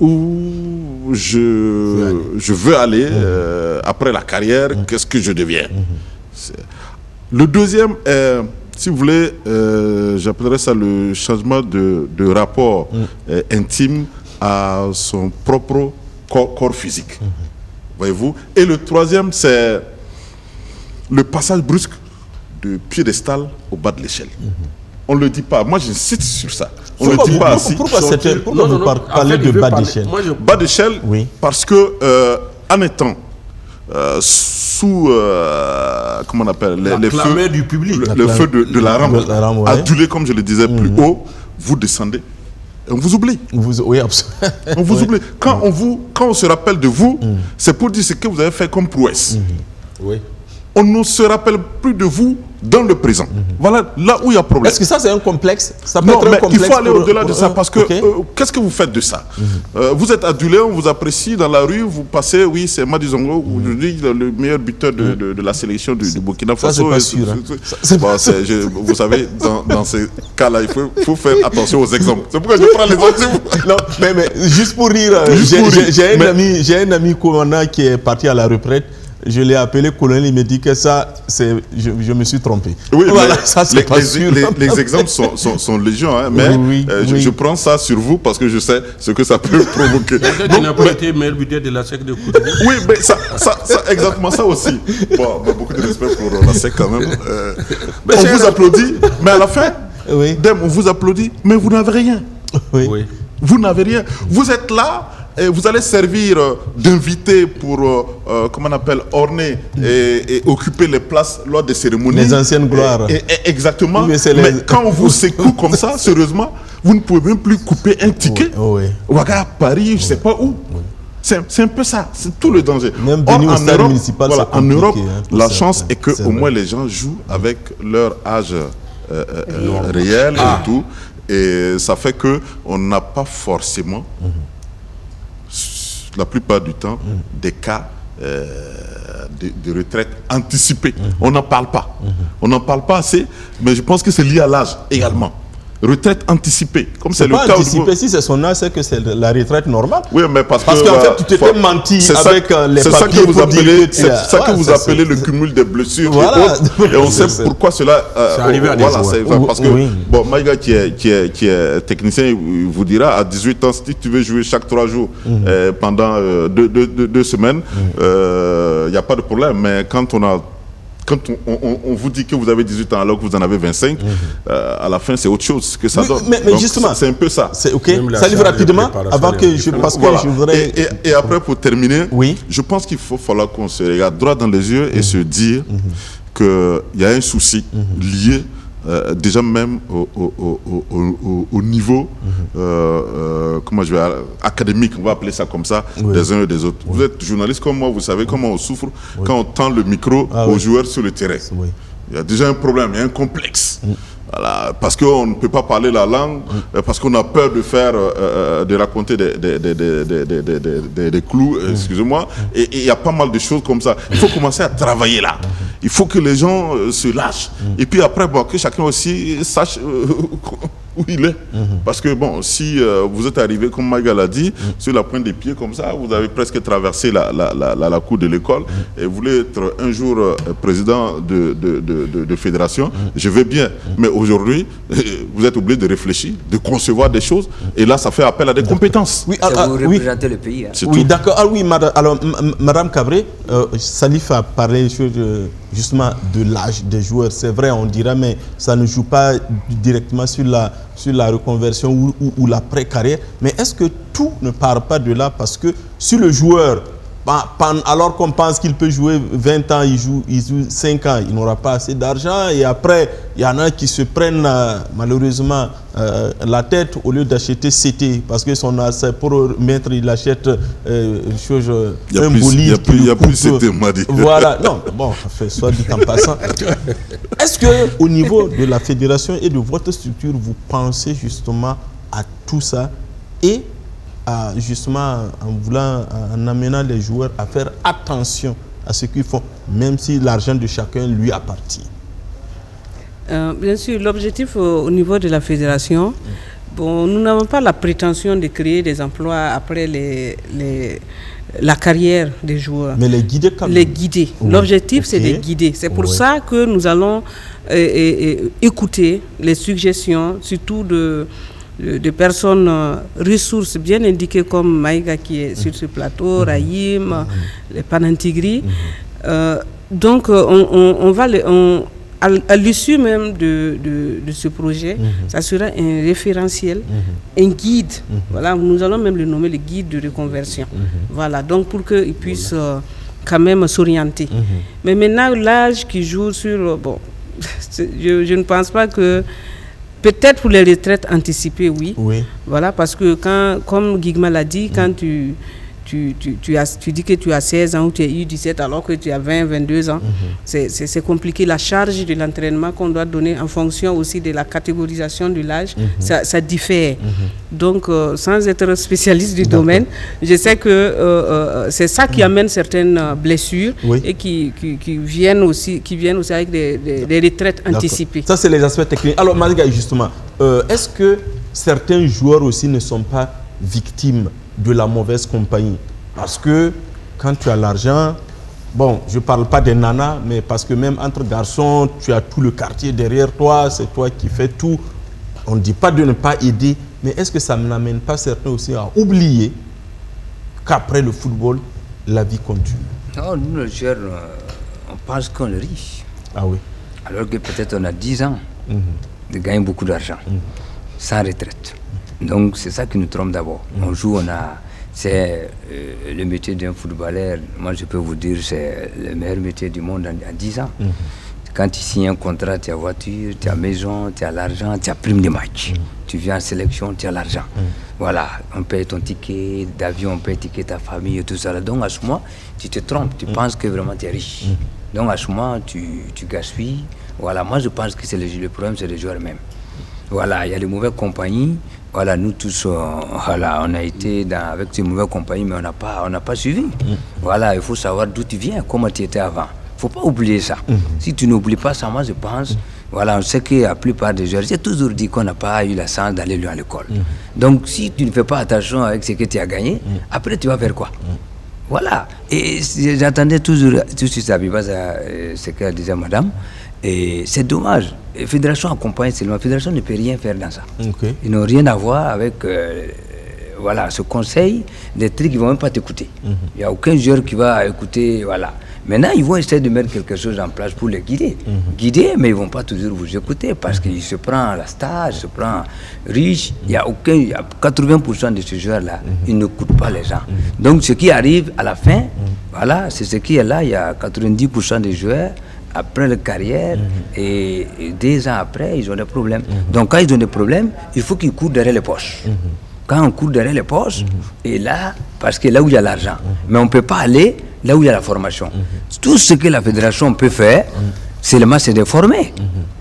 Où je veux aller après la carrière? Qu'est-ce que je deviens? Le deuxième est, si vous voulez, j'appellerais ça le changement de rapport intime à son propre corps physique. Voyez-vous? Et le troisième, c'est le passage brusque de piédestal au bas de l'échelle. On ne le dit pas. Moi, j'insiste sur ça. On ne le dit pas ainsi. Pourquoi vous parlez de bas d'échelle? Bas d'échelle, parce que en étant sous, comment on appelle, les feux du public, le feu de la rampe, adulé, comme je le disais plus haut, vous descendez. On vous oublie. Oui, absolument. On vous oublie. Quand on se rappelle de vous, c'est pour dire ce que vous avez fait comme prouesse. On ne se rappelle plus de vous dans le présent. Voilà là où il y a problème. Est-ce que ça c'est un complexe? Ça peut non, être un mais complexe. Il faut aller au-delà de ça parce que qu'est-ce que vous faites de ça? Vous êtes adulé, on vous apprécie dans la rue, vous passez, oui, c'est Madi Zongo, aujourd'hui le meilleur buteur de la sélection du Burkina Faso. Ça, c'est pas sûr. Vous savez, dans ces cas-là, il faut faire attention aux exemples. C'est pourquoi je prends les exemples. Non, mais juste pour rire, j'ai un ami commandant qui est parti à la retraite. Je l'ai appelé colonel, il me dit que ça, je me suis trompé. Oui, voilà, ça c'est pas sûr. Les exemples sont légion, hein, mais je prends ça sur vous parce que je sais ce que ça peut provoquer. Tu n'as pas été meilleur buteur de la SEC de Côte d'Ivoire. Oui, mais ça, exactement ça aussi. Bon, beaucoup de respect pour la SEC quand même. On vous applaudit, mais à la fin, on vous applaudit, mais vous n'avez rien. Vous n'avez rien. Vous êtes là. Et vous allez servir d'invité pour, comment on appelle, orner et occuper les places lors des cérémonies. Les anciennes gloires. Exactement. Mais quand on vous secoue comme ça, sérieusement, vous ne pouvez même plus couper un ticket. Ouaga, Paris, je ne sais pas où. C'est un peu ça, c'est tout le danger. Même en Europe, la chance est qu'au moins les gens jouent avec leur âge réel et tout. Et ça fait qu'on n'a pas forcément... la plupart du temps, des cas de retraite anticipée. On n'en parle pas. On n'en parle pas assez, mais je pense que c'est lié à l'âge également. retraite anticipée. Comme c'est le pas cas anticipé, si c'est son âge, c'est que c'est la retraite normale. Oui, mais parce qu'en fait, tu t'étais menti avec les papiers. C'est ça que vous appelez le cumul des blessures. Voilà. Et on sait pourquoi cela. C'est arrivé à des joueurs. Parce que, bon, Maïga qui est technicien, il vous dira, à 18 ans, si tu veux jouer chaque 3 jours pendant 2 semaines, il n'y a pas de problème. Mais quand on vous dit que vous avez 18 ans alors que vous en avez 25, à la fin, c'est autre chose que ça donne. Mais justement, c'est un peu ça. C'est OK. Ça livre rapidement, avant que je... Parce que je voudrais... Et après, pour terminer, je pense qu'il faut falloir qu'on se regarde droit dans les yeux et se dire qu'il y a un souci lié déjà même au niveau académique, on va appeler ça comme ça, des uns et des autres. Vous êtes journaliste comme moi, vous savez comment on souffre quand on tend le micro aux joueurs sur le terrain. Il y a déjà un problème, il y a un complexe. Voilà, parce qu'on ne peut pas parler la langue, parce qu'on a peur de faire, de raconter des clous, excusez-moi, et il y a pas mal de choses comme ça. Il faut commencer à travailler là. Il faut que les gens se lâchent. Et puis après, que chacun aussi sache où il est. Parce que bon, si vous êtes arrivé, comme Maïga l'a dit, sur la pointe des pieds comme ça, vous avez presque traversé la cour de l'école et vous voulez être un jour président de fédération, je vais bien. Mais aujourd'hui, vous êtes obligé de réfléchir, de concevoir des choses, et là, ça fait appel à des compétences. Oui, vous représentez le pays. Hein. Oui, d'accord. Ah oui, alors, Madame Cabré, Salif a parlé justement de l'âge des joueurs. C'est vrai, on dira, mais ça ne joue pas directement sur la reconversion ou la pré-carrière. Mais est-ce que tout ne part pas de là? Parce que si le joueur, alors qu'on pense qu'il peut jouer 20 ans, il joue 5 ans, il n'aura pas assez d'argent. Et après, il y en a qui se prennent malheureusement la tête au lieu d'acheter CT. Parce que pour mettre, il achète un bolide. Il n'y a plus CT, m'a dit. Voilà, non, bon, soit dit en passant. Est-ce qu'au niveau de la fédération et de votre structure, vous pensez justement à tout ça et justement en amenant les joueurs à faire attention à ce qu'ils font, même si l'argent de chacun lui appartient? Bien sûr, l'objectif au niveau de la fédération, bon, nous n'avons pas la prétention de créer des emplois après la carrière des joueurs. Mais les guider quand même. Les guider. Oui. L'objectif, c'est de guider. C'est pour ça que nous allons écouter les suggestions, surtout de personnes ressources bien indiquées comme Maïga qui est sur ce plateau, Rahim, les Panantigri. Donc, on va à l'issue même de ce projet, ça sera un référentiel, un guide. Voilà, nous allons même le nommer le guide de reconversion. Voilà, donc pour qu'ils puissent quand même s'orienter. Mais maintenant, l'âge qui joue sur... Bon, je ne pense pas que... Peut-être pour les retraites anticipées, oui. Voilà, parce que comme Guigma l'a dit, quand tu dis que tu as 16 ans ou tu es U17 alors que tu as 20, 22 ans, c'est compliqué. La charge de l'entraînement qu'on doit donner en fonction aussi de la catégorisation de l'âge, ça diffère. Donc, sans être spécialiste du domaine, je sais que c'est ça qui amène certaines blessures et qui viennent aussi avec des retraites anticipées. Ça, c'est les aspects techniques. Alors, Maïga, justement, est-ce que certains joueurs aussi ne sont pas victimes de la mauvaise compagnie? Parce que quand tu as l'argent, bon, je ne parle pas des nanas, mais parce que même entre garçons, tu as tout le quartier derrière toi, c'est toi qui fais tout. On ne dit pas de ne pas aider, mais est-ce que ça n'amène pas certains aussi à oublier qu'après le football, la vie continue? Non, nous, les joueurs, on pense qu'on est riche. Ah oui. Alors que peut-être on a 10 ans de gagner beaucoup d'argent, sans retraite. Donc c'est ça qui nous trompe d'abord. On joue, c'est le métier d'un footballeur, moi je peux vous dire, c'est le meilleur métier du monde en 10 ans. Quand tu signes un contrat, tu as voiture, tu as maison, tu as l'argent, tu as prime de match. Tu viens en sélection, tu as l'argent. Voilà, on paye ton ticket d'avion, on paye ticket ta famille et tout ça. Donc à ce moment, tu te trompes, tu penses que vraiment tu es riche. Donc à ce moment, tu gaspilles. Voilà, moi je pense que le problème, c'est les joueurs même. Voilà, il y a les mauvaises compagnies. Voilà, nous tous, voilà, on a été avec ces mauvaises compagnies, mais on n'a pas suivi. Voilà, il faut savoir d'où tu viens, comment tu étais avant. Il ne faut pas oublier ça. Si tu n'oublies pas ça, moi je pense Voilà, on sait que la plupart des joueurs, j'ai toujours dit qu'on n'a pas eu la chance d'aller loin à l'école. Donc, si tu ne fais pas attention avec ce que tu as gagné, après tu vas faire quoi? Voilà. Et j'attendais toujours, tout de suite, ce que disait madame. Et c'est dommage. La fédération accompagne seulement. La fédération ne peut rien faire dans ça. Okay. Ils n'ont rien à voir avec voilà, ce conseil, des trucs qui ne vont même pas t'écouter. Il n'y a aucun joueur qui va écouter. Voilà. Maintenant, ils vont essayer de mettre quelque chose en place pour les guider. Guider, mais ils ne vont pas toujours vous écouter parce qu'il se prend la star, il se prend riche. Il y a 80% de ces joueurs-là, ils n'écoutent pas les gens. Donc, ce qui arrive à la fin, voilà, c'est ce qui est là. Il y a 90% des joueurs, après leur carrière, et 2 ans après, ils ont des problèmes. Donc, quand ils ont des problèmes, il faut qu'ils courent derrière les poches. Quand on court derrière les poches, et là, parce que là où il y a l'argent, mais on ne peut pas aller là où il y a la formation. Tout ce que la fédération peut faire, seulement c'est de former.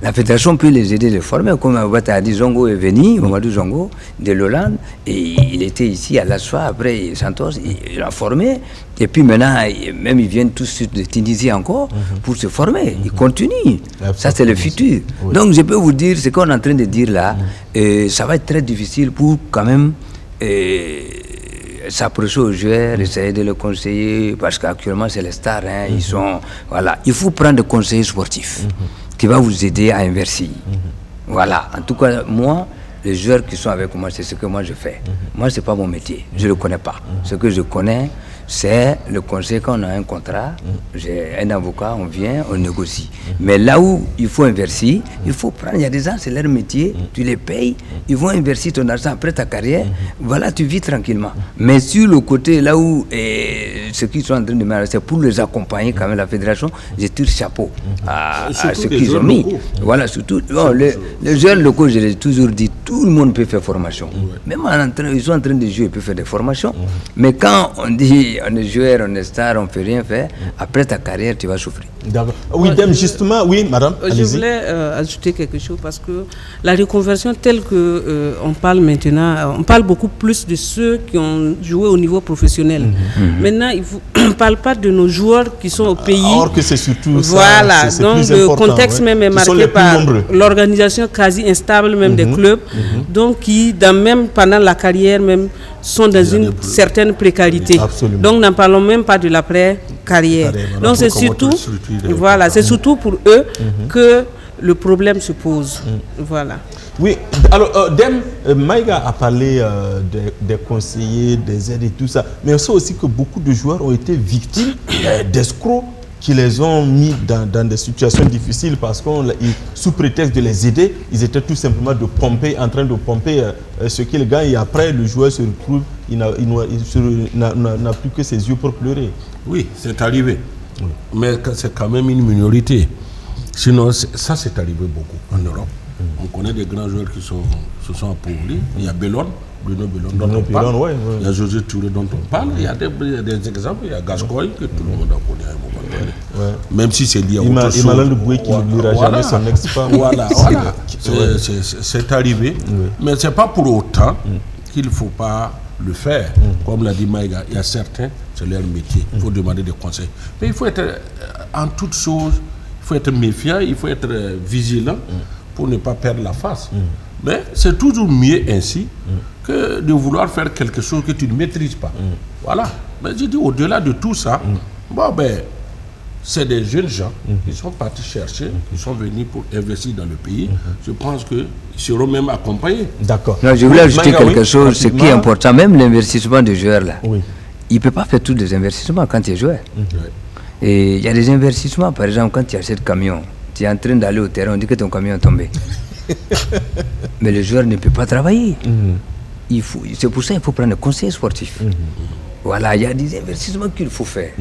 La fédération peut les aider de former. Comme Abata a dit, Zongo est venu, Mamadou Zongo, de l'Hollande, et il était ici à l'Assoa, après Santos, il a formé. Et puis maintenant, même ils viennent tous de Tunisie encore pour se former. Ils continuent. Ça, c'est le futur. Oui. Donc, je peux vous dire, ce qu'on est en train de dire là, ça va être très difficile pour quand même s'approcher aux joueurs, essayer de les conseiller, parce qu'actuellement, c'est les stars. Hein, ils sont, voilà. Il faut prendre des conseillers sportifs qui vont vous aider à investir. Voilà. En tout cas, moi, les joueurs qui sont avec moi, c'est ce que moi je fais. Moi, ce n'est pas mon métier. Je ne le connais pas. Ce que je connais, c'est le conseil. Quand on a un contrat, j'ai un avocat, on vient, on négocie. Mais là où il faut investir, il faut prendre. Il y a des gens, c'est leur métier, tu les payes, ils vont investir ton argent après ta carrière. Voilà, tu vis tranquillement. Mais sur le côté, là où ceux qui sont en train de me c'est pour les accompagner, quand même, la fédération, j'ai tout le chapeau à ce qu'ils ont mis. Voilà, surtout. Bon, les jeunes locaux, je l'ai toujours dit, tout le monde peut faire formation. Même ils sont en train de jouer, ils peuvent faire des formations. Mais quand on dit on est joueur, on est star, on ne peut rien faire, après ta carrière, tu vas souffrir. D'accord. Oui, justement, oui, madame. Je voulais ajouter quelque chose parce que la reconversion telle qu'on parle maintenant, on parle beaucoup plus de ceux qui ont joué au niveau professionnel. Maintenant, on ne parle pas de nos joueurs qui sont au pays. Or que c'est surtout ça. Voilà, donc le contexte même est marqué par l'organisation quasi instable même des clubs, donc qui, même pendant la carrière même, sont dans une certaine précarité. Absolument. Donc n'en parlons même pas de l'après-carrière. Donc c'est surtout, voilà, c'est surtout pour eux que le problème se pose. Voilà. Oui, alors Dem, Maïga a parlé des conseillers, des aides et tout ça, mais on sait aussi que beaucoup de joueurs ont été victimes d'escrocs qui les ont mis dans des situations difficiles parce que sous prétexte de les aider, ils étaient tout simplement en train de pomper ce qu'ils gagnent et après le joueur se retrouve, il n'a plus que ses yeux pour pleurer. Oui, c'est arrivé. Oui. Mais c'est quand même une minorité. Sinon, ça c'est arrivé beaucoup en Europe. On connaît des grands joueurs qui se sont appauvris. Il y a Bellon, Bruno Bellon dont on parle. Ouais. Il y a José Touré dont on parle. Il y a des exemples. Il y a Gascoigne que tout le monde a connu à un moment donné. Ouais. Même si c'est lié à autre chose. Imalan Boué qui n'oubliera jamais son ex-femme. Voilà. C'est arrivé. Mais ce n'est pas pour autant qu'il ne faut pas le faire. Comme l'a dit Maïga, il y a certains, c'est leur métier. Il faut demander des conseils. Mais il faut être, en toute chose, il faut être méfiant, il faut être vigilant pour ne pas perdre la face. Mais c'est toujours mieux ainsi que de vouloir faire quelque chose que tu ne maîtrises pas. Voilà. Mais je dis, au-delà de tout ça, c'est des jeunes gens qui sont partis chercher, qui sont venus pour investir dans le pays. Je pense qu'ils seront même accompagnés. D'accord. Je voulais ajouter quelque chose, ce qui est important, même l'investissement des joueurs là. Oui. Il ne peut pas faire tous les investissements quand tu es joueur. Et il y a des investissements, par exemple, quand tu achètes camion, tu es en train d'aller au terrain, on dit que ton camion est tombé. Mais le joueur ne peut pas travailler. C'est pour ça qu'il faut prendre un conseil sportif. Voilà, il y a des investissements qu'il faut faire.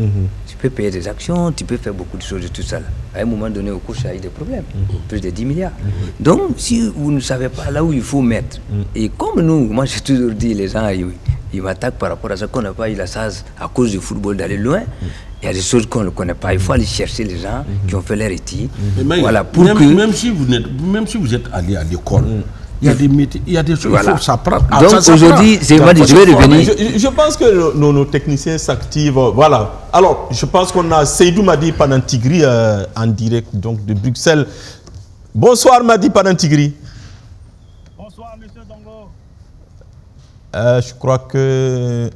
Tu peux payer des actions, tu peux faire beaucoup de choses de tout ça. Là. À un moment donné, au cours, ça a eu des problèmes. Plus de 10 milliards. Donc, si vous ne savez pas là où il faut mettre, et comme nous, moi j'ai toujours dit, les gens, ils m'attaquent par rapport à ça, qu'on n'a pas eu la chance à cause du football d'aller loin. Il y a des choses qu'on ne connaît pas. Il faut aller chercher les gens qui ont fait leur études. Voilà, même si vous êtes allé à l'école, il y a des métiers, il y a des choses qu'il faut s'apprendre. Donc aujourd'hui, je vais revenir. Je pense que nos techniciens s'activent. Voilà. Alors, je pense qu'on a Seydou Madi Panantigri en direct donc, de Bruxelles. Bonsoir Madi Panantigri. Bonsoir Monsieur Zongo. Je crois que...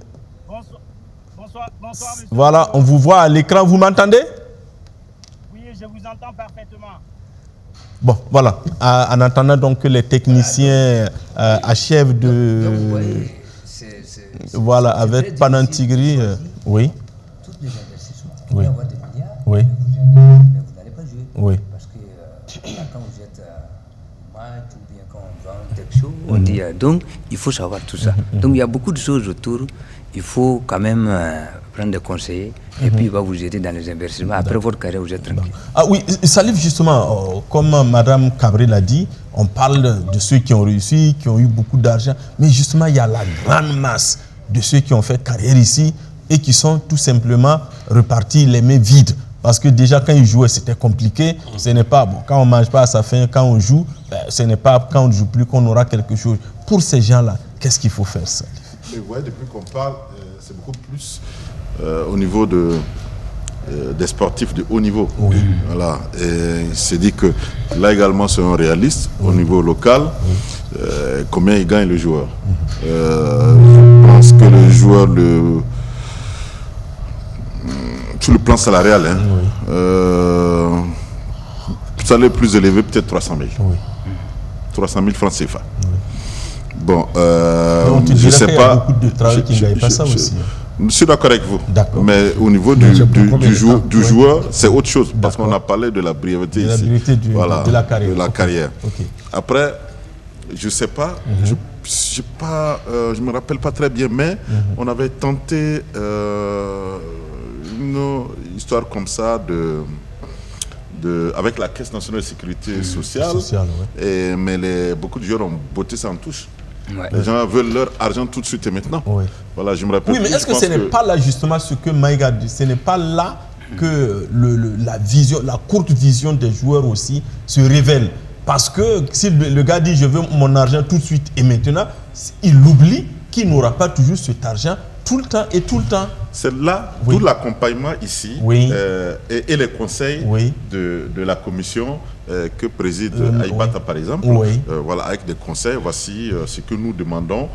Bonsoir Monsieur Voilà, Zongo. on vous voit à l'écran, vous m'entendez? Oui, je vous entends parfaitement. Bon, voilà. En attendant donc que les techniciens achèvent de... Donc, vous voyez, voilà, avec Panantigri. Oui. Toutes les investissements. Oui. Vous pouvez avoir des milliards, Oui. mais vous n'allez pas jouer. Oui. Parce que quand vous êtes match ou bien quand on vend quelque chose, on dit donc il faut savoir tout ça. Donc il y a beaucoup de choses autour. Il faut quand même prendre des conseillers et puis il va vous aider dans les investissements. Après votre carrière, vous êtes tranquille. Ah oui, Salif, justement, comme Madame Cabré l'a dit, on parle de ceux qui ont réussi, qui ont eu beaucoup d'argent, mais justement, il y a la grande masse de ceux qui ont fait carrière ici et qui sont tout simplement repartis les mains vides. Parce que déjà, quand ils jouaient, c'était compliqué. Ce n'est pas, bon, quand on ne mange pas à sa faim, quand on joue, ce n'est pas quand on ne joue plus qu'on aura quelque chose. Pour ces gens-là, qu'est-ce qu'il faut faire, Salif? Mais vous voyez, depuis qu'on parle, c'est beaucoup plus au niveau des sportifs de haut niveau. Oui. Voilà. Et il s'est dit que là également, c'est un réaliste au niveau local. Combien il gagne le joueur? Je pense que le joueur, sur le plan salarial, hein, salaire plus élevé, peut-être 300 000. Oui. 300 000 francs CFA. Oui. Bon, donc, tu je dirais sais qu'il y pas. a beaucoup de travail qui ne gagne pas ça aussi. Je suis d'accord avec vous. Mais au niveau du joueur, c'est autre chose. Parce qu'on a parlé de la brièveté ici. De la carrière. De la carrière. Okay. Après, je ne sais pas, je me rappelle pas très bien, mais on avait tenté une histoire comme ça avec la Caisse nationale de sécurité sociale. Ouais. Mais beaucoup de joueurs ont botté ça en touche. Ouais. Les gens veulent leur argent tout de suite et maintenant. Oui. Voilà, je me rappelle. Oui, mais est-ce que ce n'est pas là justement ce que Maïga dit? Ce n'est pas là que la courte vision des joueurs aussi se révèle. Parce que si le gars dit je veux mon argent tout de suite et maintenant, il oublie qu'il n'aura pas toujours cet argent tout le temps et tout le temps. C'est là tout l'accompagnement ici et les conseils de la commission que préside Aïbata par exemple. Voilà, avec des conseils, voici ce que nous demandons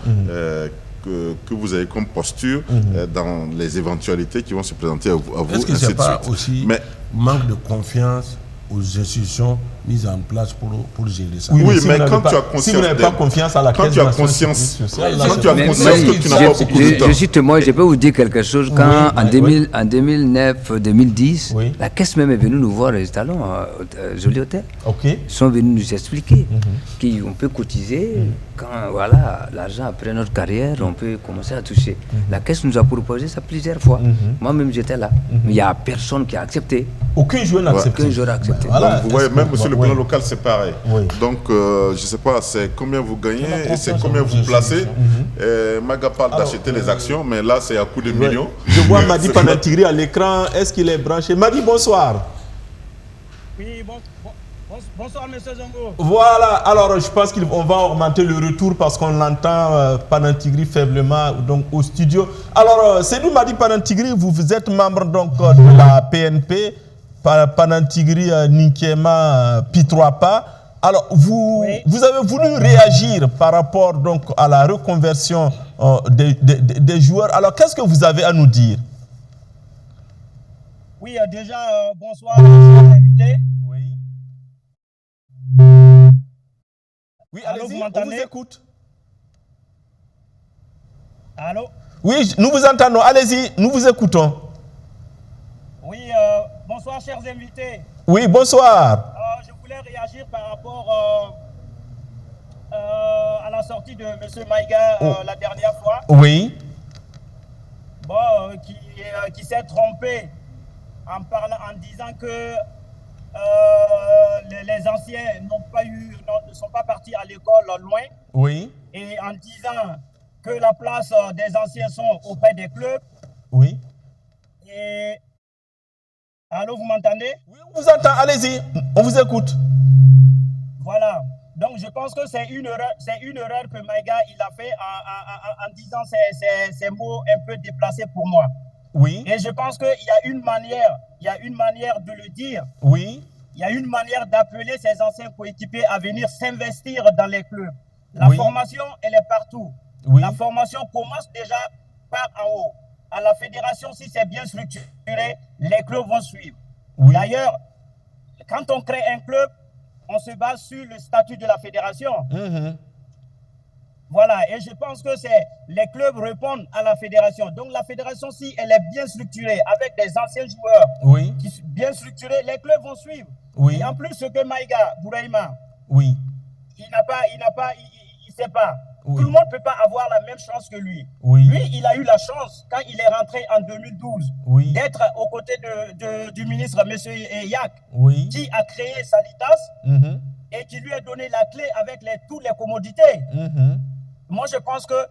que vous avez comme posture dans les éventualités qui vont se présenter à vous. Est-ce que ce n'est pas aussi manque de confiance aux institutions mises en place pour gérer ça? Oui, mais quand tu as conscience, si vous n'avez pas confiance à la Caisse nationale sociale, que tu n'as pas beaucoup de temps. Juste moi, je peux vous dire quelque chose. Quand en 2009-2010, la Caisse même est venue nous voir les talons à Joli Hôtel. Ils sont venus nous expliquer qu'on peut cotiser quand voilà, l'argent après notre carrière, on peut commencer à toucher. La Caisse nous a proposé ça plusieurs fois. Moi-même, j'étais là. Mais il n'y a personne qui a accepté. Aucun joueur n'a accepté. Aucun joueur a accepté. Voilà. Donc, vous voyez, même sur le plan local, c'est pareil. Donc, je ne sais pas, c'est combien vous gagnez et c'est combien vous placez. Maga parle d'acheter les actions, mais là, c'est à coup de millions. Je vois Madi Panantigri à l'écran. Est-ce qu'il est branché? Madi, bonsoir. Oui, bonsoir, monsieur Zongo. Voilà, alors je pense qu'on va augmenter le retour parce qu'on l'entend Panantigri faiblement donc, au studio. Alors, c'est nous, Madi Panantigri, vous êtes membre donc, de la PNP, Panantigri Ninkema Pitroapa. Alors, vous avez voulu réagir par rapport donc, à la reconversion des joueurs. Alors, qu'est-ce que vous avez à nous dire? Oui, déjà, bonsoir, chers invités. Oui, allez-y, on vous écoute. Allô? Oui, nous vous entendons. Allez-y, nous vous écoutons. Oui, bonsoir, chers invités. Oui, bonsoir. Je voulais réagir par rapport à la sortie de M. Maïga la dernière fois. Oui. Bon, qui s'est trompé en disant que les anciens ne sont pas partis à l'école loin. Oui. Et en disant que la place des anciens sont auprès des clubs. Oui. Et... Allô, vous m'entendez? Oui, on vous entend. Allez-y, on vous écoute. Voilà. Donc, je pense que c'est une erreur que Maïga il a fait en disant ces mots un peu déplacés pour moi. Oui. Et je pense qu'il y a une manière de le dire. Oui. il y a une manière d'appeler ses anciens coéquipiers à venir s'investir dans les clubs. La formation, elle est partout. La formation commence déjà par en haut. À la fédération, si c'est bien structuré, les clubs vont suivre. D'ailleurs, quand on crée un club, on se base sur le statut de la fédération. Voilà, et je pense que les clubs répondent à la fédération. Donc la fédération, si elle est bien structurée, avec des anciens joueurs qui sont bien structurés, les clubs vont suivre. Et en plus, ce que Maïga Bouraïma, il sait pas. Tout le monde ne peut pas avoir la même chance que lui. Lui, il a eu la chance, quand il est rentré en 2012, d'être aux côtés du ministre, M. Yak, qui a créé Sanitas et qui lui a donné la clé avec toutes les commodités. Moi, je pense que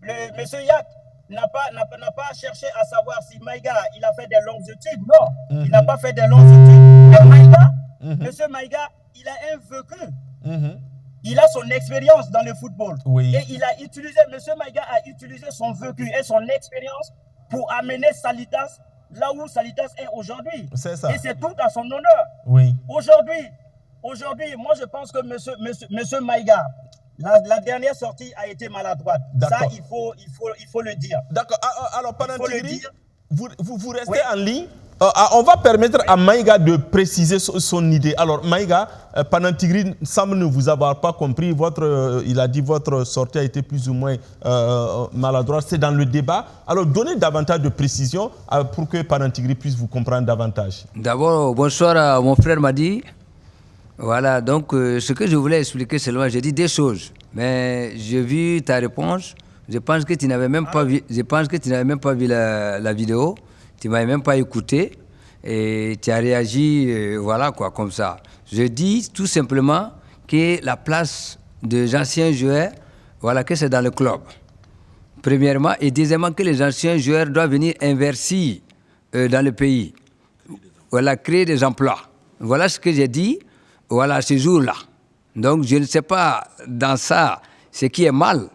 M. Yak n'a pas cherché à savoir si Maïga, il a fait des longues études. Non, il n'a pas fait des longues études. Mais Maïga, M. Maïga, il a un vécu. Il a son expérience dans le football. Et il a utilisé, M. Maïga a utilisé son vécu et son expérience pour amener Sanitas là où Sanitas est aujourd'hui. C'est ça. Et c'est tout à son honneur. Aujourd'hui, moi je pense que M. Maïga, la dernière sortie a été maladroite. Ça, il faut le dire. D'accord. Alors, Panantigri, vous restez en ligne. On va permettre à Maïga de préciser son idée. Alors, Maïga, Panantigri semble ne vous avoir pas compris. Il a dit que votre sortie a été plus ou moins maladroite. C'est dans le débat. Alors, donnez davantage de précision pour que Panantigri puisse vous comprendre davantage. D'abord, bonsoir, mon frère m'a dit. Voilà, donc ce que je voulais expliquer seulement, j'ai dit des choses. Mais j'ai vu ta réponse. Je pense que tu n'avais même pas vu la vidéo. Tu ne m'avais même pas écouté et tu as réagi, voilà quoi, comme ça. Je dis tout simplement que la place des anciens joueurs, voilà, que c'est dans le club. Premièrement, et deuxièmement, que les anciens joueurs doivent venir investir dans le pays. Voilà, créer des emplois. Voilà ce que j'ai dit, voilà, ce jour-là. Donc, je ne sais pas dans ça ce qui est mal,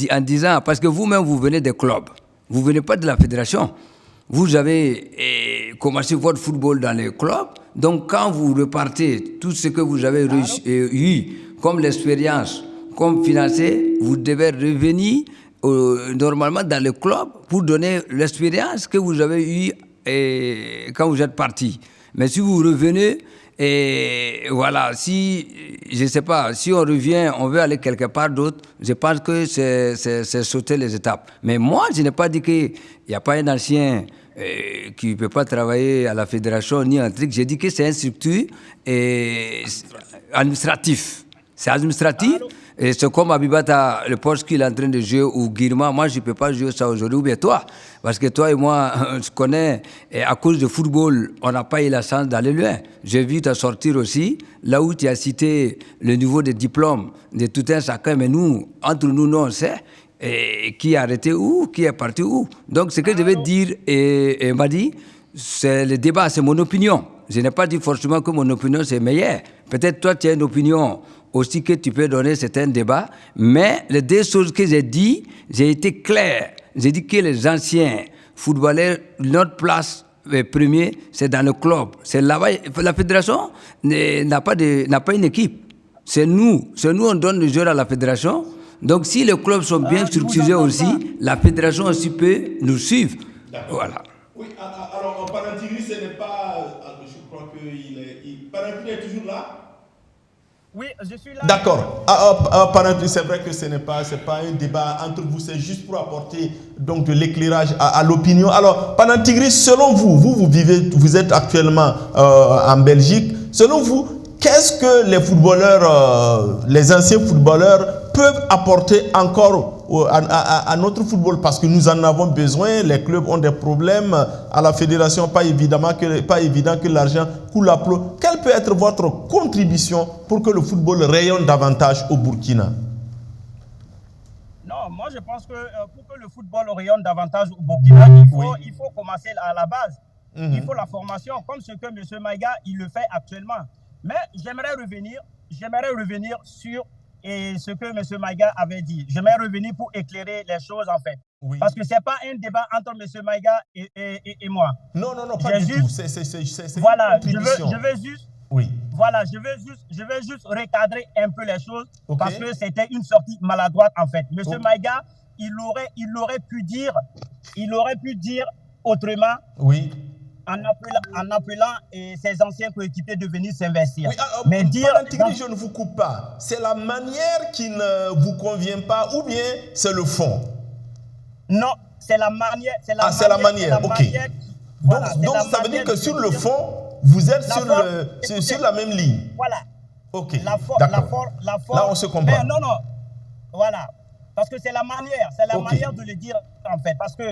en disant, parce que vous-même, vous venez des clubs. Vous ne venez pas de la fédération. Vous avez commencé votre football dans les clubs, donc quand vous repartez, tout ce que vous avez eu comme l'expérience, comme financé, vous devez revenir normalement dans le club pour donner l'expérience que vous avez eue quand vous êtes parti. Mais si vous revenez, et voilà, je ne sais pas, si on revient, on veut aller quelque part d'autre, je pense que c'est sauter les étapes. Mais moi, je n'ai pas dit qu'il n'y a pas un ancien qui ne peut pas travailler à la fédération ni un truc. J'ai dit que c'est une structure administrative. C'est administratif. Et c'est comme Abibata, le poste qu'il est en train de jouer, ou Guirma, moi je ne peux pas jouer ça aujourd'hui, ou bien toi. Parce que toi et moi, on se connaît, et à cause de football, on n'a pas eu la chance d'aller loin. J'ai vu te sortir aussi, là où tu as cité le niveau des diplômes de tout un chacun, mais nous, entre nous, on sait qui a arrêté où, qui est parti où. Donc ce que je vais dire, et m'a dit, c'est le débat, c'est mon opinion. Je n'ai pas dit forcément que mon opinion c'est meilleur. Peut-être toi tu as une opinion aussi que tu peux donner, c'est un débat. Mais les deux choses que j'ai dit, j'ai été clair. J'ai dit que les anciens footballeurs, notre place première, c'est dans le club. C'est là-bas. La fédération n'a pas une équipe. C'est nous, on donne les joueurs à la fédération. Donc si les clubs sont bien structurés aussi, la fédération aussi peut nous suivre. Voilà. Oui, alors Panantigri, ce n'est pas... Je crois que Panantigri est toujours là? Oui, je suis là. D'accord. Panantigri, c'est vrai que ce n'est pas un débat entre vous, c'est juste pour apporter donc de l'éclairage à l'opinion. Alors, Panantigri, selon vous êtes actuellement en Belgique. Selon vous, qu'est-ce que les footballeurs, les anciens footballeurs peuvent apporter encore à notre football, parce que nous en avons besoin, les clubs ont des problèmes, à la fédération, pas évident que l'argent coule à flot. Quelle peut être votre contribution pour que le football rayonne davantage au Burkina? Non, moi je pense que pour que le football rayonne davantage au Burkina, il faut commencer à la base. Il faut la formation, comme ce que M. Maïga il le fait actuellement. Mais j'aimerais revenir sur ce que M. Maïga avait dit. J'aimerais revenir pour éclairer les choses en fait. Oui. Parce que ce n'est pas un débat entre M. Maïga et moi. Non, pas du tout. C'est voilà, une contribution. Oui. Voilà, je vais juste recadrer un peu les choses parce que c'était une sortie maladroite en fait. Monsieur Maïga, il aurait pu dire autrement. Oui. En appelant ses anciens coéquipiers de venir s'investir. Oui, alors, mais dire je ne vous coupe pas. C'est la manière qui ne vous convient pas ou bien c'est le fond? Non, c'est la manière. C'est la manière, ok. Voilà, donc ça veut dire que sur le fond, vous êtes sur la même ligne. Voilà. Ok. La forme. Là, on se comprend. Non. Voilà. Parce que c'est la manière. C'est la manière de le dire, en fait. Parce que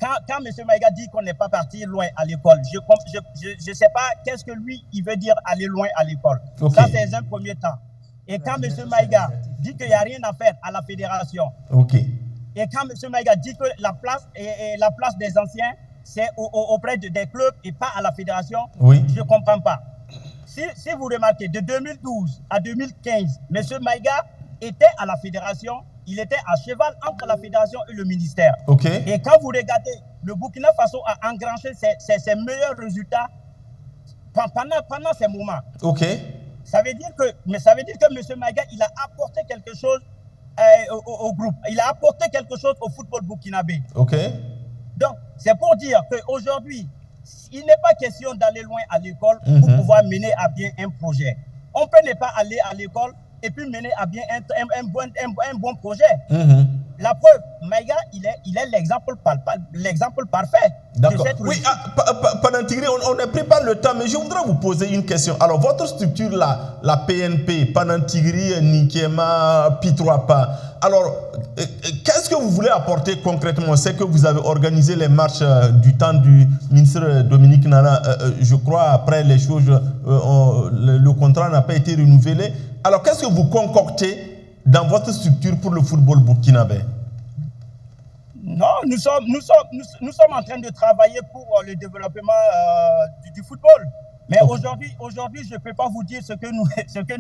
quand M. Maïga dit qu'on n'est pas parti loin à l'école, je ne sais pas qu'est-ce que lui, il veut dire aller loin à l'école. Ça, c'est un premier temps. Et quand M. Maïga dit qu'il n'y a rien à faire à la fédération, et quand M. Maïga dit que la place des anciens, c'est auprès des clubs et pas à la fédération, je ne comprends pas. Si vous remarquez, de 2012 à 2015, M. Maïga était à la fédération. Il était à cheval entre la fédération et le ministère. Et quand vous regardez, le Burkina Faso a engrangé ses meilleurs résultats pendant ces moments. Ça veut dire que M. Maïga, il a apporté quelque chose au groupe. Il a apporté quelque chose au football burkinabé. Donc, c'est pour dire qu'aujourd'hui, il n'est pas question d'aller loin à l'école pour pouvoir mener à bien un projet. On peut ne pas aller à l'école et puis mener à bien un bon projet. La preuve, Maïga, il est l'exemple parfait. D'accord. Oui, Panantigri, on ne pris pas le temps, mais je voudrais vous poser une question. Alors, votre structure là, la PNP, Panantigri, Ninkema, P3PA, alors, qu'est-ce que vous voulez apporter concrètement? C'est que vous avez organisé les marches du temps du ministre Dominique Nana, je crois, après les choses, le contrat n'a pas été renouvelé. Alors, qu'est-ce que vous concoctez dans votre structure pour le football burkinabé? Non, nous sommes en train de travailler pour le développement du football. Mais aujourd'hui, je ne peux pas vous dire ce que nous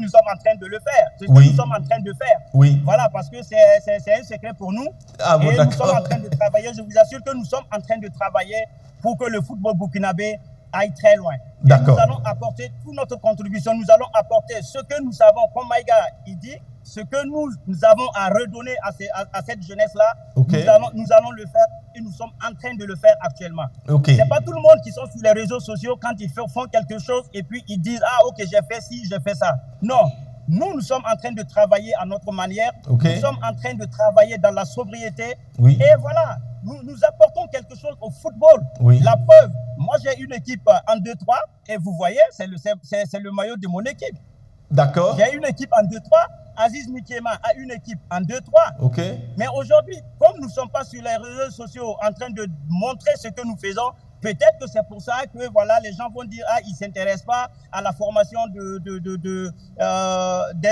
sommes en train de le faire. Nous sommes en train de faire. Voilà, parce que c'est un secret pour nous. Et nous sommes en train de travailler. Je vous assure que nous sommes en train de travailler pour que le football burkinabé aille très loin. Nous allons apporter toute notre contribution. Nous allons apporter ce que nous savons, comme Maïga il dit, ce que nous avons à redonner à cette jeunesse-là. Nous allons le faire et nous sommes en train de le faire actuellement. Ce n'est pas tout le monde qui sont sur les réseaux sociaux quand ils font quelque chose et puis ils disent « Ah, ok, j'ai fait ci, j'ai fait ça ». Non, nous sommes en train de travailler à notre manière. Nous sommes en train de travailler dans la sobriété. Et voilà, nous apportons quelque chose au football. La preuve, moi j'ai une équipe en 2-3 et vous voyez, c'est le maillot de mon équipe. D'accord. J'ai une équipe en 2-3. Aziz Mikiema a une équipe en 2-3. Mais aujourd'hui, comme nous ne sommes pas sur les réseaux sociaux en train de montrer ce que nous faisons, peut-être que c'est pour ça que voilà, les gens vont dire « Ah, ils ne s'intéressent pas à la formation des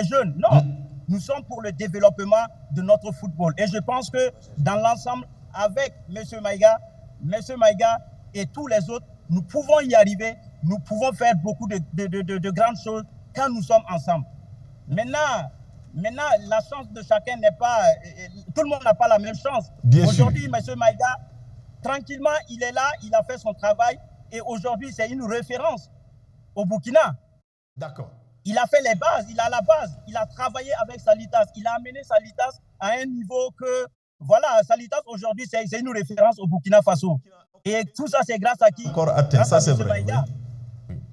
jeunes ». Non, nous sommes pour le développement de notre football. Et je pense que dans l'ensemble, avec M. Maïga et tous les autres, nous pouvons y arriver. Nous pouvons faire beaucoup de grandes choses quand nous sommes ensemble. Maintenant, la chance de chacun n'est pas... Tout le monde n'a pas la même chance. Aujourd'hui, M. Maïga, tranquillement, il est là, il a fait son travail. Et aujourd'hui, c'est une référence au Burkina. D'accord. Il a fait les bases, il a la base. Il a travaillé avec Salitas. Il a amené Salitas à un niveau que... Voilà, Salitas, aujourd'hui, c'est une référence au Burkina Faso. Et tout ça, c'est grâce à qui? Encore atteint, ça c'est vrai.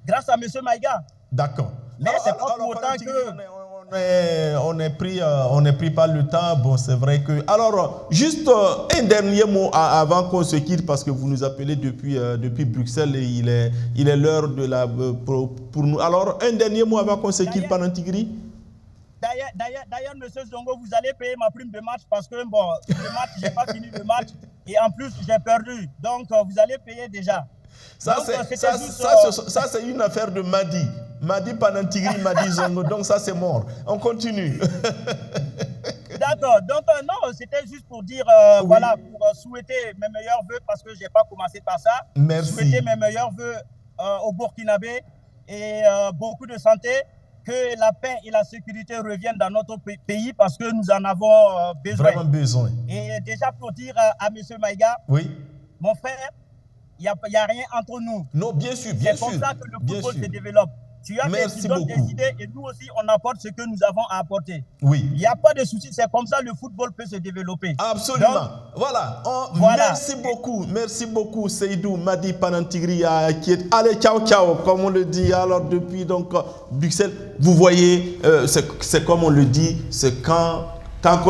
Grâce à M. Maïga. D'accord. Mais c'est pas pour autant que... On n'est pris pas le temps. Bon, c'est vrai que... Alors, juste un dernier mot avant qu'on se quitte, parce que vous nous appelez depuis Bruxelles et il est l'heure de la... pour nous. Alors, un dernier mot avant qu'on se quitte, Panantigri. D'ailleurs, M. Zongo, vous allez payer ma prime de match parce que, bon, le match, je n'ai pas fini le match et en plus, j'ai perdu. Donc, vous allez payer déjà. Ça, c'est une affaire de Madi. Madi Panantigri, Madi Zongo. Donc, ça, c'est mort. On continue. D'accord. Donc, non, c'était juste pour dire, voilà, pour souhaiter mes meilleurs vœux parce que je n'ai pas commencé par ça. Merci. Souhaiter mes meilleurs vœux au Burkinabé et beaucoup de santé. Que la paix et la sécurité reviennent dans notre pays parce que nous en avons besoin. Vraiment besoin. Et déjà pour dire à M. Maïga, mon frère, il n'y a rien entre nous. Non, bien sûr, bien sûr. C'est pour ça que le football se développe. Tu as Merci tu donnes beaucoup. des idées et nous aussi, on apporte ce que nous avons à apporter. Oui. Il n'y a pas de souci, c'est comme ça le football peut se développer. Absolument. Donc, voilà. voilà. Merci beaucoup Seydou Madi Panantigri qui est allez ciao ciao comme on le dit alors depuis donc Bruxelles. Vous voyez, c'est comme on le dit, c'est quand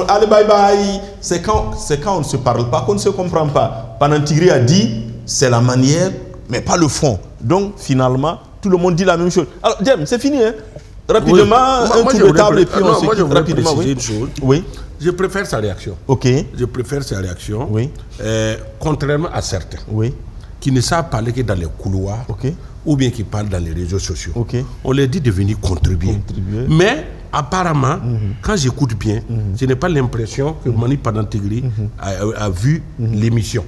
allez bye bye, c'est quand on ne se parle pas qu'on ne se comprend pas. Panantigri a dit c'est la manière mais pas le fond. Donc finalement tout le monde dit la même chose. Alors James, c'est fini hein. Rapidement, oui. un tour de table et puis on se quitte rapidement. Préciser une chose. Oui. Je préfère sa réaction. Ok. Je préfère sa réaction. Oui. Contrairement à certains. Oui. Qui ne savent parler que dans les couloirs. Ok. Ou bien qui parlent dans les réseaux sociaux. Ok. On leur dit de venir contribuer. Mais apparemment, quand j'écoute bien, je n'ai pas l'impression que Mani Panantigri a vu l'émission.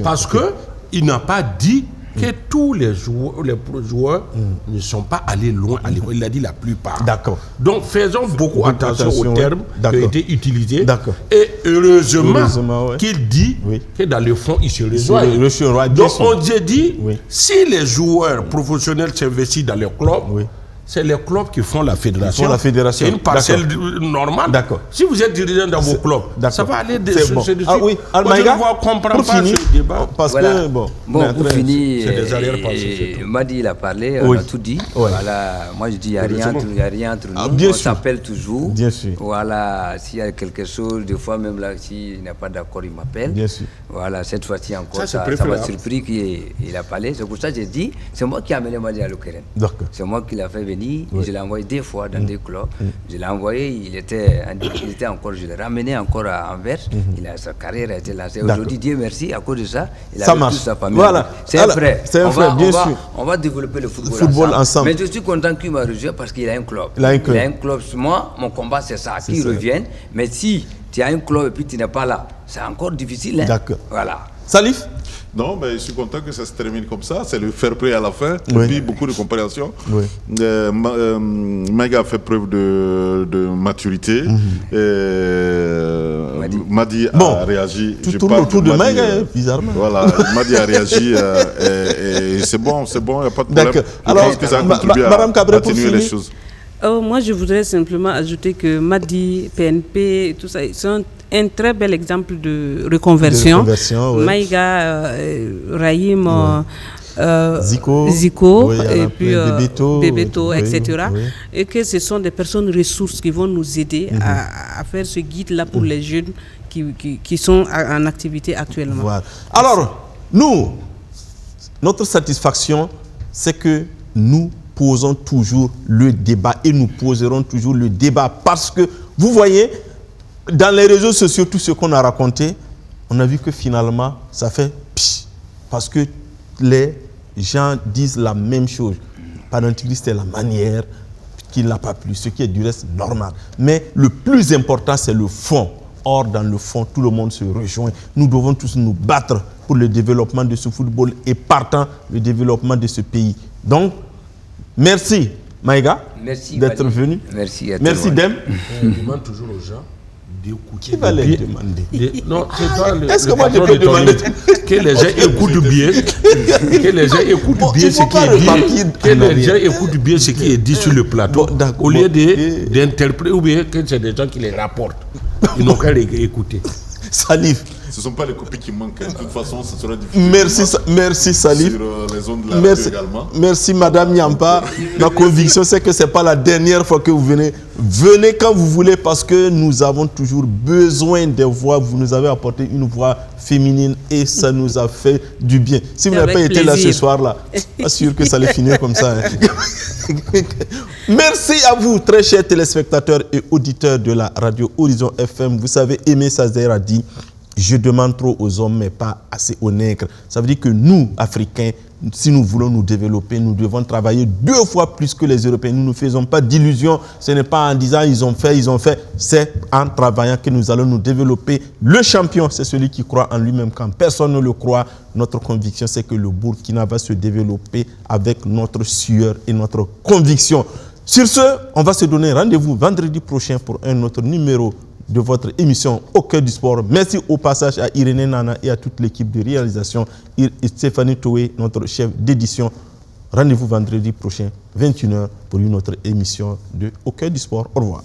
Parce que il n'a pas dit que tous les joueurs ne sont pas allés loin à l'école. Il a dit la plupart. D'accord. Donc faisons beaucoup attention aux termes qui ont été utilisés. D'accord. Et heureusement qu'il dit que dans le fond, il se rejoint. Donc on s'est dit, si les joueurs professionnels s'investissent dans les clubs, c'est les clubs qui font la fédération. C'est une parcelle normale. D'accord. Si vous êtes dirigeant dans vos clubs, ça va aller de bon. dessus. Ah oui, Almaïga, je ne comprends pas ce débat. Parce voilà. que, bon, pour finir, c'est Madi il a parlé, on a tout dit. Voilà, moi je dis, il n'y a rien entre nous. On s'appelle toujours. Bien sûr. Voilà, s'il y a quelque chose, des fois même là, s'il n'est pas d'accord, il m'appelle. Bien sûr. Voilà, cette fois-ci encore, ça m'a surpris qu'il a parlé. C'est pour ça que j'ai dit, c'est moi qui ai amené Madi à l'Ukraine. C'est moi qui l'ai fait venir. Je l'ai envoyé 2 fois dans des clubs. Je l'ai envoyé, il était encore, je l'ai ramené encore à Anvers. Sa carrière a été lancée. Aujourd'hui, Dieu merci, à cause de ça, il a toute sa famille. Voilà. C'est un frère. C'est un frère, bien sûr. On va développer le football ensemble. Mais je suis content qu'il m'a rejoint parce qu'il a un club. Il a un club. Moi, mon combat, c'est ça, qu'il revienne. Mais si tu as un club et puis tu n'es pas là, c'est encore difficile. Hein? D'accord. Voilà. Salif? Non, mais je suis content que ça se termine comme ça. C'est le fair play à la fin. Et puis beaucoup de compréhension. Maïga a fait preuve de maturité. Madi a réagi. Tout tourne autour de Maïga, bizarrement. Voilà, Madi a réagi. Et c'est bon, il n'y a pas de problème. D'accord. Alors, que ça a contribué Madame Cabré, pour finir, les choses. Moi, je voudrais simplement ajouter que Madi, PNP, tout ça, sont un très bel exemple de reconversion. Maïga, Raïm, Zico et puis Bebeto, etc. Et que ce sont des personnes ressources qui vont nous aider à faire ce guide-là pour les jeunes qui sont en activité actuellement. Voilà. Alors, notre satisfaction, c'est que nous posons toujours le débat et nous poserons toujours le débat parce que, vous voyez, dans les réseaux sociaux, tout ce qu'on a raconté, on a vu que finalement, ça fait psh, parce que les gens disent la même chose. Panantigri, c'est la manière qui n'a pas plu, ce qui est du reste normal. Mais le plus important, c'est le fond. Or, dans le fond, tout le monde se rejoint. Nous devons tous nous battre pour le développement de ce football et partant le développement de ce pays. Donc, merci Maïga d'être venu. Merci Dem. Je demande toujours aux gens d'écouter. Qui va les demander? Non, c'est toi Est-ce que moi je peux demander que les gens écoutent bien, que les gens écoutent bien ce qui est dit, que les gens écoutent bien ce qui est dit sur le plateau, au lieu d'interpréter ou bien que c'est des gens qui les rapportent. Ils n'ont qu'à les écouter. Salif. Ce ne sont pas les copies qui manquent. De toute façon, ce sera difficile. Merci Salif. Sur les ondes de la radio également. Merci Madame Nyampa. Ma conviction, c'est que ce n'est pas la dernière fois que vous venez. Venez quand vous voulez parce que nous avons toujours besoin des voix. Vous nous avez apporté une voix féminine et ça nous a fait du bien. Si vous n'avez pas été là ce soir-là, pas sûr que ça allait finir comme ça. Hein. Merci à vous, très chers téléspectateurs et auditeurs de la radio Horizon FM. Vous savez, Aimé Sazer a dit: je demande trop aux hommes, mais pas assez aux nègres. Ça veut dire que nous, Africains, si nous voulons nous développer, nous devons travailler 2 fois plus que les Européens. Nous ne faisons pas d'illusions. Ce n'est pas en disant ils ont fait. C'est en travaillant que nous allons nous développer. Le champion, c'est celui qui croit en lui-même quand personne ne le croit. Notre conviction, c'est que le Burkina va se développer avec notre sueur et notre conviction. Sur ce, on va se donner rendez-vous vendredi prochain pour un autre numéro de votre émission Au cœur du sport. Merci au passage à Irénée Nana et à toute l'équipe de réalisation et Stéphanie Toué, notre chef d'édition. Rendez-vous vendredi prochain, 21h, pour une autre émission de Au cœur du sport. Au revoir.